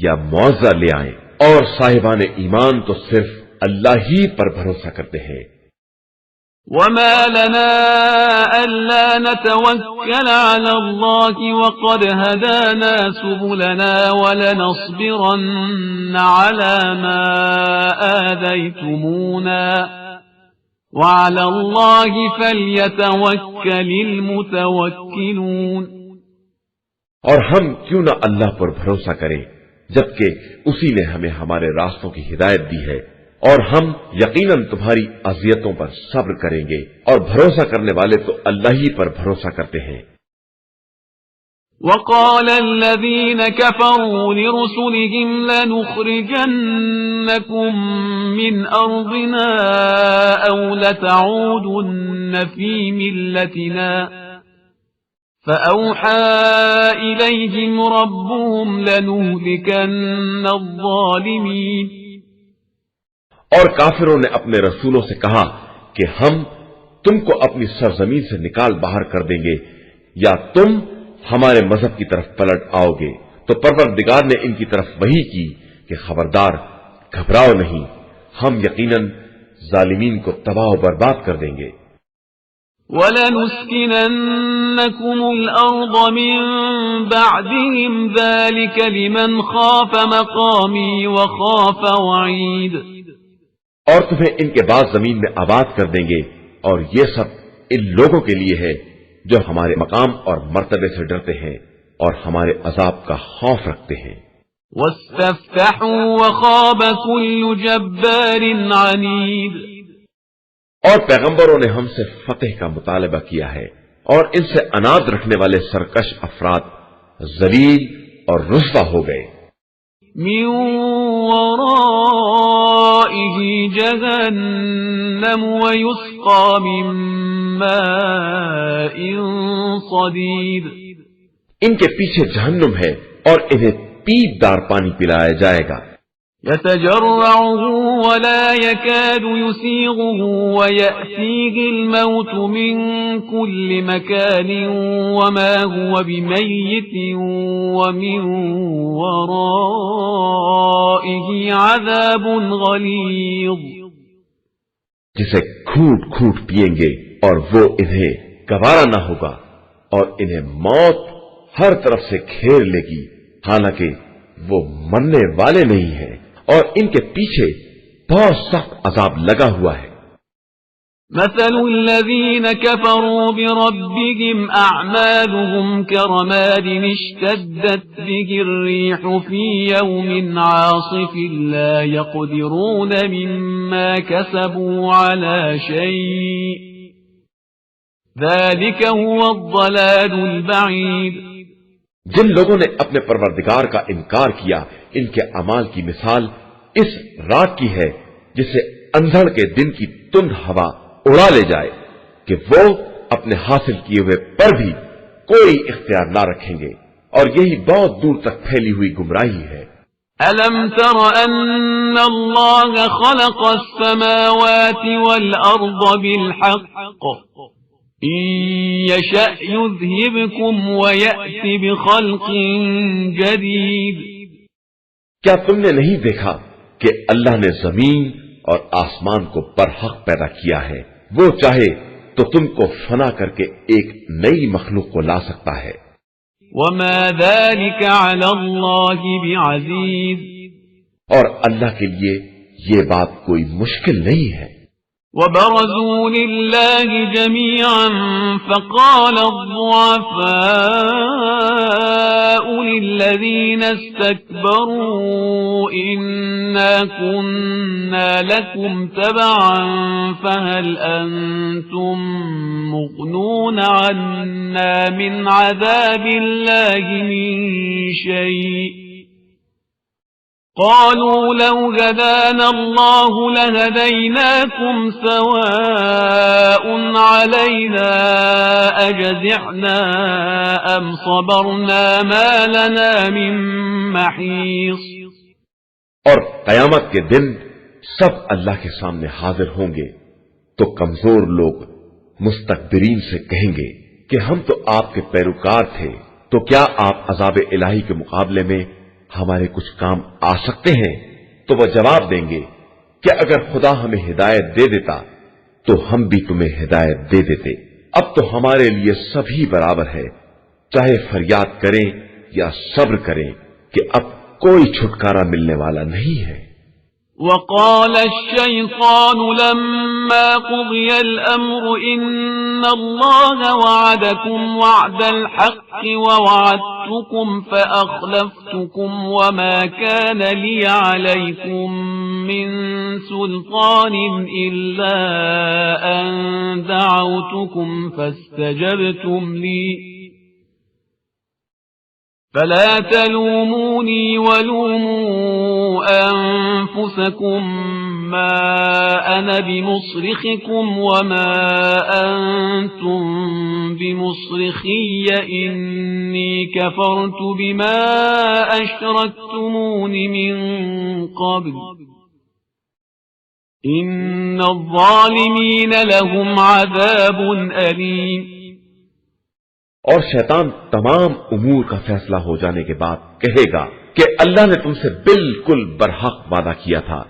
یا معاوضہ لے آئیں، اور صاحبان ایمان تو صرف اللہ ہی پر بھروسہ کرتے ہیں۔ وما لنا ألا نتوكل على الله وقد هدانا سبلنا ولنصبرن على ما آذيتمونا وعلى الله فليتوكل المتوكلون۔ اور ہم کیوں نہ اللہ پر بھروسہ کریں جبکہ اسی نے ہمیں ہمارے راستوں کی ہدایت دی ہے، اور ہم یقیناً تمہاری اذیتوں پر صبر کریں گے، اور بھروسہ کرنے والے تو اللہ ہی پر بھروسہ کرتے ہیں۔ وقال الذين كفروا لرسلهم لنخرجنكم من أرضنا أو لتعودن في ملتنا فأوحى إليهم ربهم لنهلكن الظالمين۔ اور کافروں نے اپنے رسولوں سے کہا کہ ہم تم کو اپنی سرزمین سے نکال باہر کر دیں گے یا تم ہمارے مذہب کی طرف پلٹ آؤ گے، تو پروردگار نے ان کی طرف وحی کی کہ خبردار، گھبراؤ نہیں، ہم یقیناً ظالمین کو تباہ و برباد کر دیں گے۔ وَلَنُسْكِنَنَّكُمُ الْأَرْضَ مِنْ بَعْدِهِمْ ذَلِكَ لِمَنْ خَافَ مَقَامِي وَخَافَ وَعِيدِ۔ اور تمہیں ان کے بعد زمین میں آباد کر دیں گے، اور یہ سب ان لوگوں کے لیے ہے جو ہمارے مقام اور مرتبے سے ڈرتے ہیں اور ہمارے عذاب کا خوف رکھتے ہیں۔ وَاسْتَفْتَحُوا وَخَابَ كُلُّ جَبَّارٍ عَنِيدٍ۔ اور پیغمبروں نے ہم سے فتح کا مطالبہ کیا ہے، اور ان سے اناد رکھنے والے سرکش افراد ذلیل اور رسوا ہو گئے۔ من ورائه جهنم ويسقى من ماء صديد۔ ان کے پیچھے جہنم ہے اور انہیں پیپ دار پانی پلایا جائے گا۔ يتجرعه ولا يكاد يسيغه ويأتيه الموت من كل مكان وما هو بميت ومن ورائه عذاب غليظ۔ جسے گھوٹ گھوٹ پیئیں گے اور وہ انہیں گوارا نہ ہوگا، اور انہیں موت ہر طرف سے گھیر لے گی، حالانکہ وہ مرنے والے نہیں ہیں، اور ان کے پیچھے بہت سخت عذاب لگا ہوا ہے۔ مثل الذين كفروا بربهم أعمالهم كرماد اشتدت به الريح في يوم عاصف لا يقدرون مما كسبوا على شيء ذلك هو الضلال البعيد۔ جن لوگوں نے اپنے پروردگار کا انکار کیا، ان کے اعمال کی مثال اس رات کی ہے جسے اندھڑ کے دن کی تند ہوا اڑا لے جائے کہ وہ اپنے حاصل کیے ہوئے پر بھی کوئی اختیار نہ رکھیں گے، اور یہی بہت دور تک پھیلی ہوئی گمراہی ہے۔ أَلَمْ تَرَ أَنَّ اللَّهَ خَلَقَ السَّمَاوَاتِ وَالْأَرْضَ بِالْحَقِّ إِن يَشَأْ يُذْهِبْكُمْ وَيَأْتِ بِخَلْقٍ جَدِيدٍ۔ کیا تم نے نہیں دیکھا کہ اللہ نے زمین اور آسمان کو برحق پیدا کیا ہے؟ وہ چاہے تو تم کو فنا کر کے ایک نئی مخلوق کو لا سکتا ہے۔ وَمَا ذَلِكَ عَلَى اللَّهِ بِعَزِيزٍ۔ اور اللہ کے لیے یہ بات کوئی مشکل نہیں ہے۔ وَبَرَزُوا لِلَّهِ جَمِيعًا فَقَالَ الضُّعَفَاءُ لِلَّذِينَ اسْتَكْبَرُوا إِنَّا كُنَّا لَكُمْ تَبَعًا فَهَلْ أَنْتُمْ مُغْنُونَ عَنَّا مِنْ عَذَابِ اللَّهِ مِنْ شَيْءٍ قالوا لو هدانا الله لهديناكم سواء علينا أجزعنا أم صبرنا ما لنا من محيص۔ اور قیامت کے دن سب اللہ کے سامنے حاضر ہوں گے تو کمزور لوگ مستکبرین سے کہیں گے کہ ہم تو آپ کے پیروکار تھے، تو کیا آپ عذاب الہی کے مقابلے میں ہمارے کچھ کام آ سکتے ہیں؟ تو وہ جواب دیں گے کہ اگر خدا ہمیں ہدایت دے دیتا تو ہم بھی تمہیں ہدایت دے دیتے۔ اب تو ہمارے لیے سبھی برابر ہے، چاہے فریاد کریں یا صبر کریں کہ اب کوئی چھٹکارا ملنے والا نہیں ہے۔ وقال الشيطان لما قضي الأمر إن الله وعدكم وعد الحق ووعدتكم فأخلفتكم وما كان لي عليكم من سلطان إلا أن دعوتكم فاستجبتم لي فلا تلوموني ولوموا أنفسكم ما أنا بمصرخكم وما أنتم بمصرخي إني كفرت بما أشركتمون من قبل إن الظالمين لهم عذاب أليم۔ اور شیطان تمام امور کا فیصلہ ہو جانے کے بعد کہے گا کہ اللہ نے تم سے بالکل برحق وعدہ کیا تھا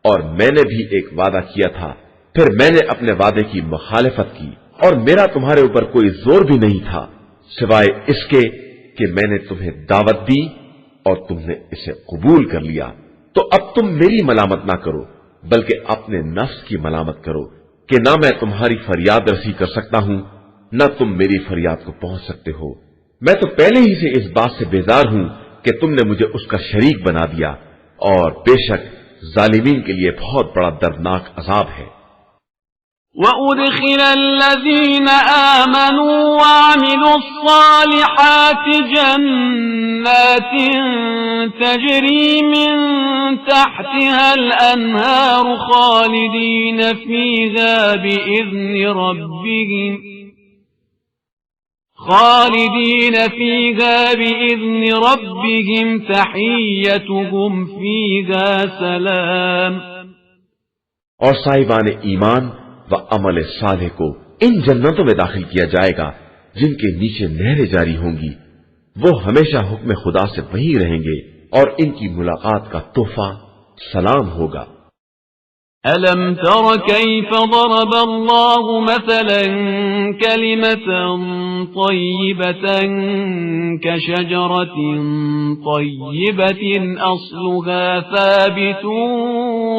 اور میں نے بھی ایک وعدہ کیا تھا، پھر میں نے اپنے وعدے کی مخالفت کی اور میرا تمہارے اوپر کوئی زور بھی نہیں تھا سوائے اس کے کہ میں نے تمہیں دعوت دی اور تم نے اسے قبول کر لیا۔ تو اب تم میری ملامت نہ کرو بلکہ اپنے نفس کی ملامت کرو کہ نہ میں تمہاری فریاد رسی کر سکتا ہوں نہ تم میری فریاد کو پہنچ سکتے ہو۔ میں تو پہلے ہی سے اس بات سے بیزار ہوں کہ تم نے مجھے اس کا شریک بنا دیا، اور بے شک ظالمین کے لیے بہت بڑا دردناک عذاب ہے۔ وَأُدْخِلَ الَّذِينَ آمَنُوا وَعَمِلُوا الصَّالِحَاتِ جَنَّاتٍ تَجْرِي مِن تَحْتِهَا الْأَنْهَارُ خَالِدِينَ فِيهَا بِإِذْنِ رَبِّهِمْ تَحِيَّتُهُمْ فِيهَا سَلَامٌ۔ اور صاحبان ایمان و عمل صالح کو ان جنتوں میں داخل کیا جائے گا جن کے نیچے نہریں جاری ہوں گی، وہ ہمیشہ حکم خدا سے وہیں رہیں گے اور ان کی ملاقات کا تحفہ سلام ہوگا۔ أَلَمْ تَرَ كَيْفَ ضَرَبَ اللَّهُ مَثَلًا كَلِمَةً طَيِّبَةً كَشَجَرَةٍ طَيِّبَةٍ أَصْلُهَا ثَابِتٌ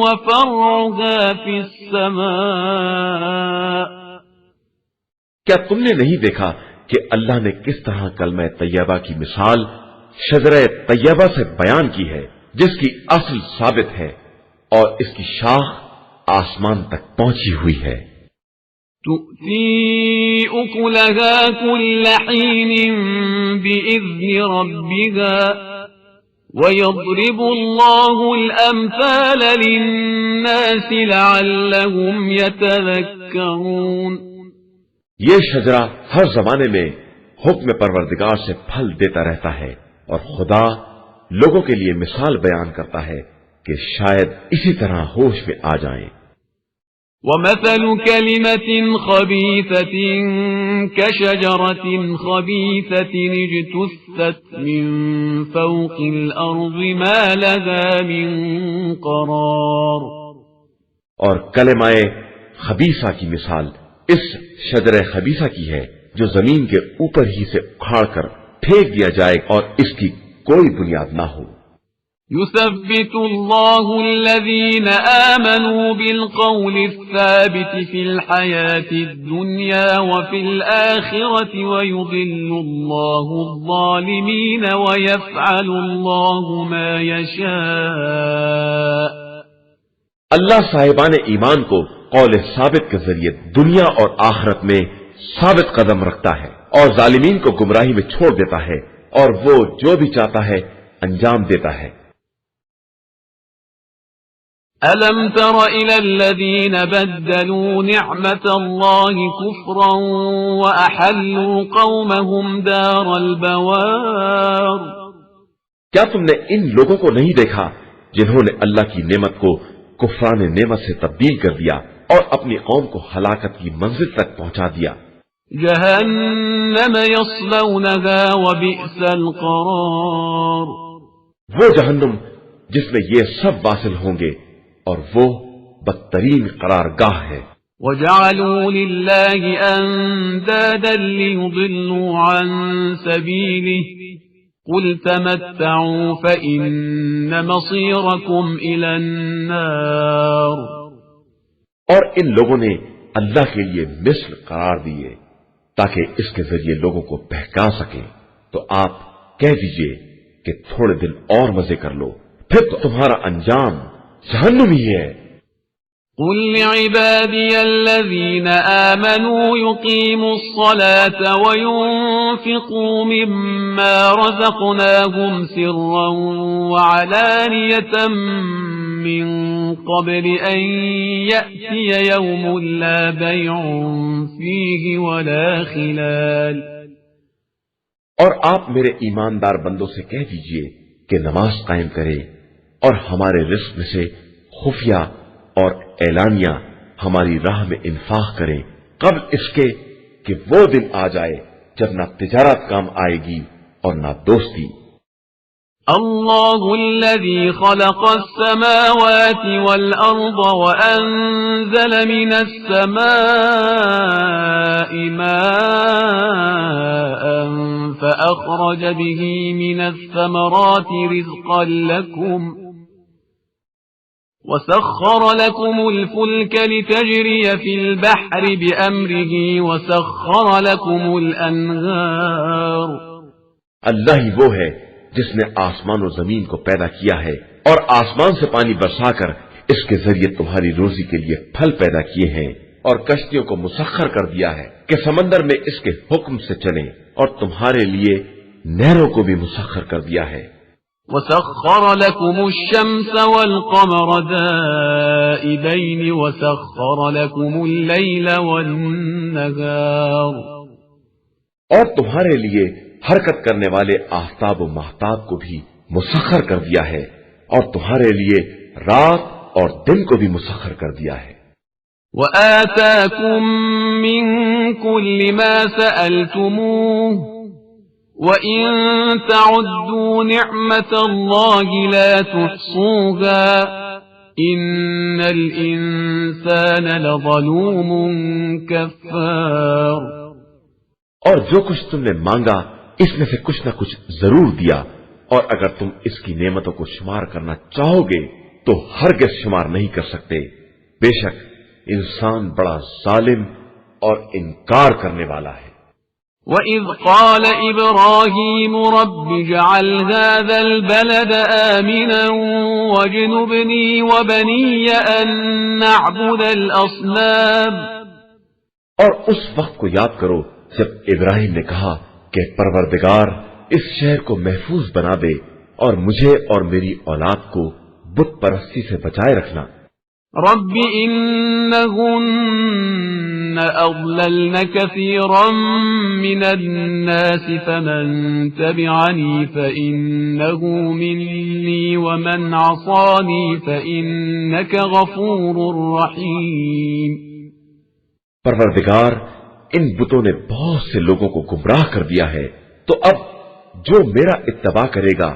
وَفَرْعُهَا فِي السَّمَاءِ۔ کیا تم نے نہیں دیکھا کہ اللہ نے کس طرح کلمہ طیبہ کی مثال شجرہ طیبہ سے بیان کی ہے، جس کی اصل ثابت ہے اور اس کی شاخ آسمان تک پہنچی ہوئی ہے۔ تُؤْتِي أُكُلَهَا كُلَّ حِينٍ بِإِذْنِ رَبِّهَا وَيَضْرِبُ اللَّهُ الْأَمْثَالَ لِلنَّاسِ لَعَلَّهُمْ يَتَذَكَّرُونَ۔ یہ شجرہ ہر زمانے میں حکم پروردگار سے پھل دیتا رہتا ہے اور خدا لوگوں کے لیے مثال بیان کرتا ہے کہ شاید اسی طرح ہوش میں آ جائیں۔ وَمَثَلُ كَلِمَةٍ خَبِيثَةٍ كَشَجَرَةٍ خَبِيثَةٍ اجْتُثَّتْ مِنْ فَوْقِ الْأَرْضِ مَا لَهَا مِنْ قَرَارٍ۔ اور کلمہ خبیثہ کی مثال اس شجر خبیثہ کی ہے جو زمین کے اوپر ہی سے اکھاڑ کر پھینک دیا جائے اور اس کی کوئی بنیاد نہ ہو۔ يثبت الله الذين آمنوا بالقول الثابت في الحياة الدنيا وفي الآخرة ويضل الله الظالمين ويفعل الله ما يشاء۔ اللہ صاحبان ایمان کو قول ثابت کے ذریعے دنیا اور آخرت میں ثابت قدم رکھتا ہے اور ظالمین کو گمراہی میں چھوڑ دیتا ہے اور وہ جو بھی چاہتا ہے انجام دیتا ہے۔ أَلَمْ تَرَ إِلَى الَّذِينَ بَدَّلُوا نِعْمَةَ اللَّهِ كُفْرًا وَأَحَلُّوا قَوْمَهُمْ دَارَ الْبَوَارِ۔ کیا تم نے ان لوگوں کو نہیں دیکھا جنہوں نے اللہ کی نعمت کو کفران نعمت سے تبدیل کر دیا اور اپنی قوم کو ہلاکت کی منزل تک پہنچا دیا؟ جہنم یصلونها وبئس القرار۔ وہ جہنم جس میں یہ سب واصل ہوں گے اور وہ بدترین قرارگاہ ہے۔ وجعلوا لله أندادا ليضلوا عن سبيله قل تمتعوا فإن مصيركم إلى النار۔ اور ان لوگوں نے اللہ کے لیے مثل قرار دیے تاکہ اس کے ذریعے لوگوں کو بہکا سکیں، تو آپ کہہ دیجئے کہ تھوڑے دن اور مزے کر لو، پھر تو تمہارا انجام جہنم ہی ہے۔ قل لعبادي الذين آمنوا يقيموا الصلاة وينفقوا مما رزقناهم سرا وعلانية من قبل أن يأتي يوم لا بيع فيه ولا خلال۔ اور آپ میرے ایماندار بندوں سے کہہ دیجئے کہ نماز قائم کرے اور ہمارے رزق میں سے خفیہ اور اعلانیہ ہماری راہ میں انفاق کریں قبل اس کے کہ وہ دن آ جائے جب نہ تجارت کام آئے گی اور نہ دوستی۔ الله الذي خلق السماوات والأرض وأنزل من السماء ماء فأخرج به من الثمرات رزقا لكم وسخر لكم الفلك لتجري في البحر بأمره وسخر لكم الأنهار۔ اللہ ہی وہ ہے جس نے آسمان و زمین کو پیدا کیا ہے اور آسمان سے پانی برسا کر اس کے ذریعے تمہاری روزی کے لیے پھل پیدا کیے ہیں، اور کشتیوں کو مسخر کر دیا ہے کہ سمندر میں اس کے حکم سے چلیں، اور تمہارے لیے نہروں کو بھی مسخر کر دیا ہے۔ وسخر لكم الشمس والقمر دائبين وسخر لكم الليل والنهار۔ اور تمہارے لیے حرکت کرنے والے آفتاب و ماہتاب کو بھی مسخر کر دیا ہے، اور تمہارے لیے رات اور دن کو بھی مسخر کر دیا ہے۔ وآتاكم من كل ما سألتموه وإن تعدوا نعمة الله لا تحصوها إن الإنسان لظلوم كفار۔ اور جو کچھ تم نے مانگا اس میں سے کچھ نہ کچھ ضرور دیا، اور اگر تم اس کی نعمتوں کو شمار کرنا چاہو گے تو ہرگز شمار نہیں کر سکتے۔ بے شک انسان بڑا ظالم اور انکار کرنے والا ہے۔ وَإِذْ قَالَ إِبْرَاهِيمُ رَبِّ اجْعَلْ هَذَا الْبَلَدَ آمِنًا وَاجْنُبْنِي وَبَنِيَّ أَن نَّعْبُدَ الْأَصْنَامَ۔ اور اس وقت کو یاد کرو جب ابراہیم نے کہا کہ پروردگار اس شہر کو محفوظ بنا دے اور مجھے اور میری اولاد کو بت پرستی سے بچائے رکھنا۔ رب إنهن أضللن كثيرا من الناس فمن تبعني فإنه مني ومن عصاني فإنك غفور رحيم۔ پروردگار ان بتوں نے بہت سے لوگوں کو گمراہ کر دیا ہے، تو اب جو میرا اتباع کرے گا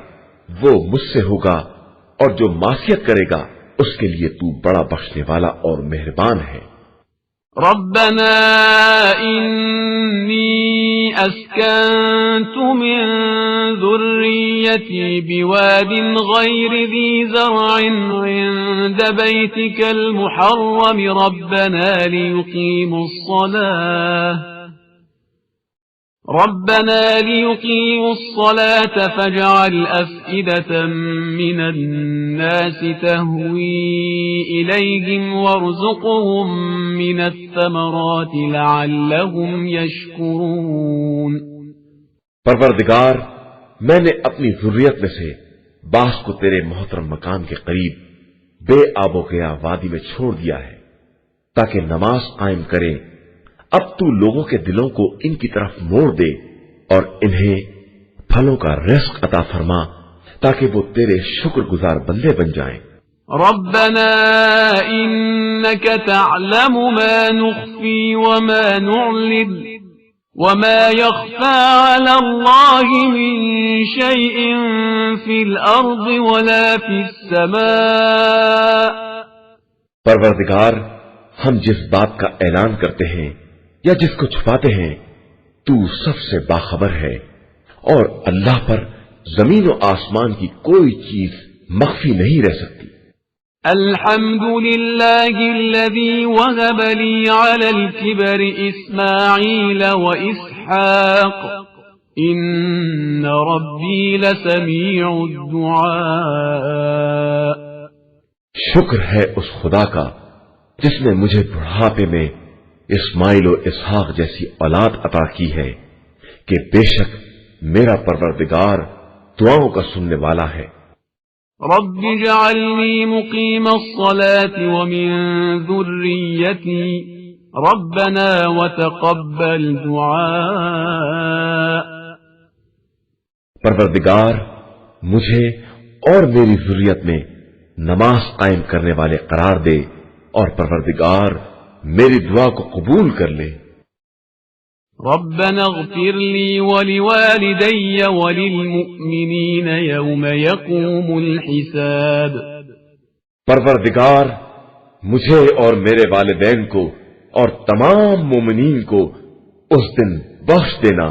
وہ مجھ سے ہوگا، اور جو معصیت کرے گا اس کے لیے تو بڑا بخشنے والا اور مہربان ہے۔ ربنا إني أسكنت من ذريتي بواد غير ذي زرع عند بيتك المحرم ربنا ليقيموا الصلاة فاجعل أفئدة من الناس تهوي إليهم وارزقهم من الثمرات لعلهم يشكرون۔ پروردگار میں نے اپنی ذریت میں سے بعض کو تیرے محترم مکان کے قریب بے آب و گیا وادی میں چھوڑ دیا ہے تاکہ نماز قائم کریں۔ اب تو لوگوں کے دلوں کو ان کی طرف موڑ دے اور انہیں پھلوں کا رزق عطا فرما تاکہ وہ تیرے شکر گزار بندے بن جائیں۔ ربنا إنك تعلم ما نخفي وما نعلن وما يخفى على الله من شيء في الأرض ولا في السماء۔ پروردگار ہم جس بات کا اعلان کرتے ہیں یا جس کو چھپاتے ہیں تو سب سے باخبر ہے، اور اللہ پر زمین و آسمان کی کوئی چیز مخفی نہیں رہ سکتی۔ الحمد لله الذي وهب لي على الكبر إسماعيل وإسحاق إن ربي لسميع الدعاء۔ شکر ہے اس خدا کا جس نے مجھے بڑھاپے میں اسماعیل و اسحاق جیسی اولاد عطا کی ہے کہ بے شک میرا پروردگار دعاؤں کا سننے والا ہے۔ رب اجعلني مقيم الصلاة ومن ذريتي ربنا وتقبل دعاء۔ پروردگار مجھے اور میری ذریت میں نماز قائم کرنے والے قرار دے، اور پروردگار میری دعا کو قبول کر لے۔ ربنا اغفر لي ولوالدي وللمؤمنين يوم يقوم الحساب۔ پروردگار مجھے اور میرے والدین کو اور تمام مومنین کو اس دن بخش دینا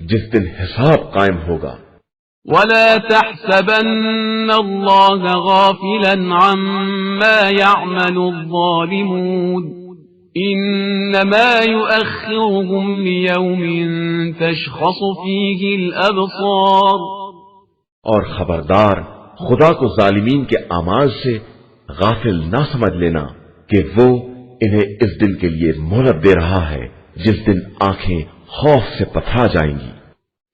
جس دن حساب قائم ہوگا۔ ولا تحسبن الله غافلا عما يعمل الظالمون إنما يؤخرهم ليوم تشخص فيه الأبصار۔ اور خبردار خدا کو ظالمین کے اعمال سے غافل نہ سمجھ لینا کہ وہ انہیں اس دن کے لیے مہلت دے رہا ہے جس دن آنکھیں خوف سے پتھرا جائیں گی۔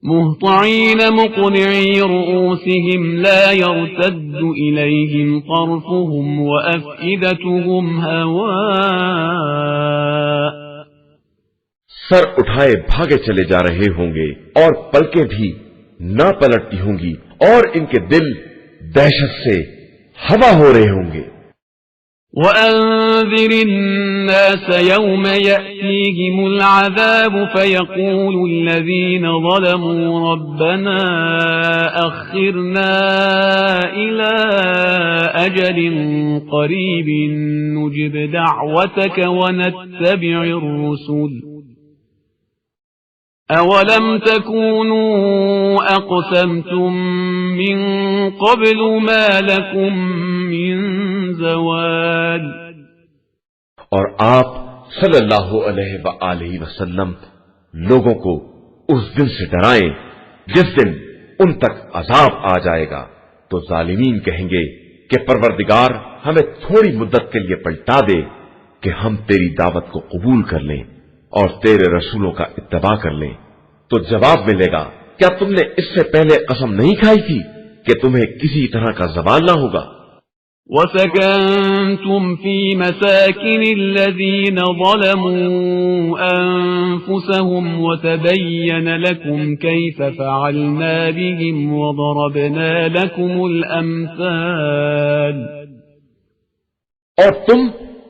مهطعين مقنعي رؤوسهم لا يرتد إليهم طرفهم وأفئدتهم هواء۔ سر اٹھائے بھاگے چلے جا رہے ہوں گے اور پلکیں بھی نہ پلٹتی ہوں گی، اور ان کے دل دہشت سے ہوا ہو رہے ہوں گے۔ وأنذر الناس يوم يأتيهم العذاب فيقول الذين ظلموا ربنا أخرنا إلى أجل قريب نجب دعوتك ونتبع الرسل أولم تكونوا أقسمتم من قبل ما لكم من زوال۔ اور آپ صلی اللہ علیہ وآلہ وسلم لوگوں کو اس دن سے ڈرائیں جس دن ان تک عذاب آ جائے گا، تو ظالمین کہیں گے کہ پروردگار ہمیں تھوڑی مدت کے لیے پلٹا دے کہ ہم تیری دعوت کو قبول کر لیں اور تیرے رسولوں کا اتباع کر لیں۔ تو جواب ملے گا، کیا تم نے اس سے پہلے قسم نہیں کھائی تھی کہ تمہیں کسی طرح کا زوال نہ ہوگا؟ وَسَكَنْتُمْ فِي مَسَاكِنِ الَّذِينَ ظَلَمُوا أَنفُسَهُمْ وَتَبَيَّنَ لَكُمْ كَيْفَ فَعَلْنَا بِهِمْ وَضَرَبْنَا لَكُمُ الْأَمْثَالَ۔ اور تم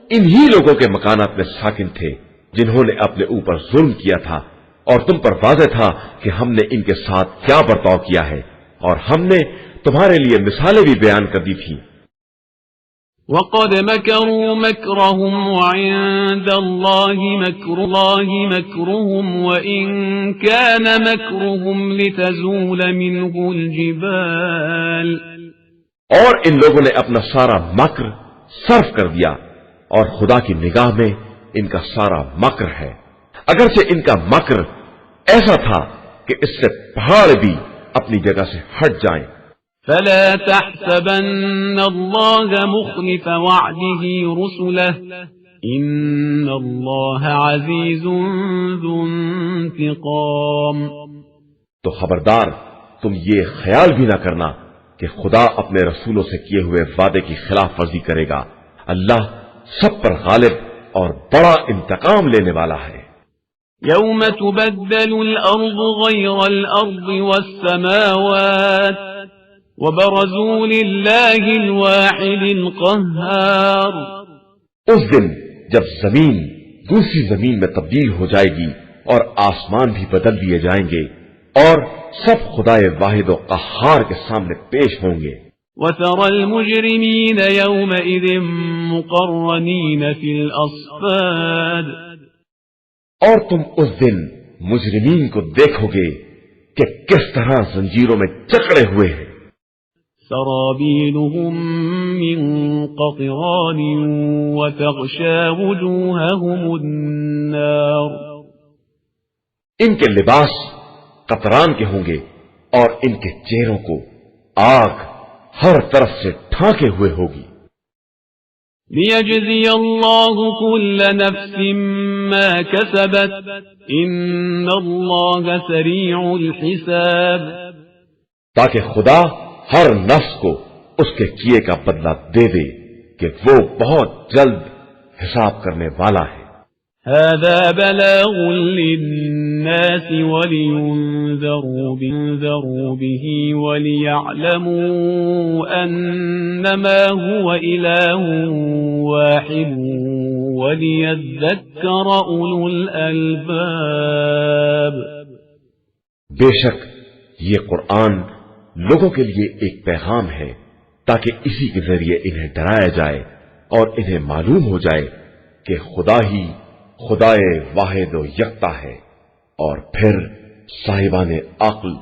انہی لوگوں کے مکانات میں ساکن تھے جنہوں نے اپنے اوپر ظلم کیا تھا، اور تم پر واضح تھا کہ ہم نے ان کے ساتھ کیا برتاؤ کیا ہے، اور ہم نے تمہارے لیے مثالیں بھی بیان کر دی تھیں۔ وَقَدْ مَكَرُوا مَكْرَهُمْ وَعِندَ اللَّهِ مَكْرُهُمْ وَإِنْ كَانَ مَكْرُهُمْ لِتَزُولَ مِنْهُ الْجِبَالُ۔ اور ان لوگوں نے اپنا سارا مکر صرف کر دیا، اور خدا کی نگاہ میں ان کا سارا مکر ہے، اگرچہ ان کا مکر ایسا تھا کہ اس سے پہاڑ بھی اپنی جگہ سے ہٹ جائیں۔ فلا تحسبن الله مخلف وعده رسله إن الله عزيز ذو انتقام۔ تو خبردار تم یہ خیال بھی نہ کرنا کہ خدا اپنے رسولوں سے کیے ہوئے وعدے کی خلاف ورزی کرے گا، اللہ سب پر غالب اور بڑا انتقام لینے والا ہے۔ يوم تبدل الأرض غير الأرض والسماوات وبرزوا لله الواحد القهار۔ اس دن جب زمین دوسری زمین میں تبدیل ہو جائے گی اور آسمان بھی بدل دیے جائیں گے اور سب خدائے واحد و قہار کے سامنے پیش ہوں گے۔ وترى المجرمين يومئذ مقرنين في الأصفاد اور تم اس دن مجرمین کو دیکھو گے کہ کس طرح زنجیروں میں جکڑے ہوئے ہیں. سرابيلهم من قطران وتغشى وجوههم النار. ان کے لباس قطران کے ہوں گے اور ان کے چہروں کو آگ ہر طرف سے ڈھانکے ہوئے ہوگی. ليجزي الله كل نفس ما كسبت إن الله سريع الحساب. تاکہ خدا ہر نفس کو اس کے کیے کا بدلہ دے دے کہ وہ بہت جلد حساب کرنے والا ہے. هذا بلاغ للناس ولينذروا به وليعلموا أنما هو إله واحد وليذكر أولو الألباب. بے شک یہ قرآن لوگوں کے لیے ایک پیغام ہے تاکہ اسی کے ذریعے انہیں ڈرایا جائے اور انہیں معلوم ہو جائے کہ خدا ہی خدائے واحد و یکتا ہے، اور پھر صاحبان عقل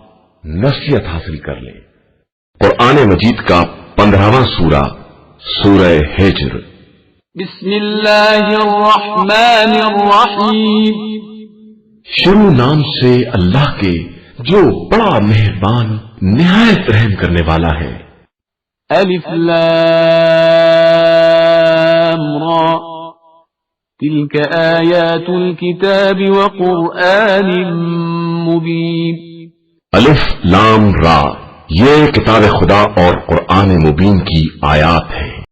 نصیحت حاصل کر لیں. قرآن مجید کا 15واں سورہ سورہ ہجر. بسم اللہ الرحمن الرحیم. شروع نام سے اللہ کے جو بڑا مہربان نہایت رحم کرنے والا ہے. الف لام را تلك آیات الكتاب وقرآن مبین. الف لام را، یہ کتاب خدا اور قرآن مبین کی آیات ہے.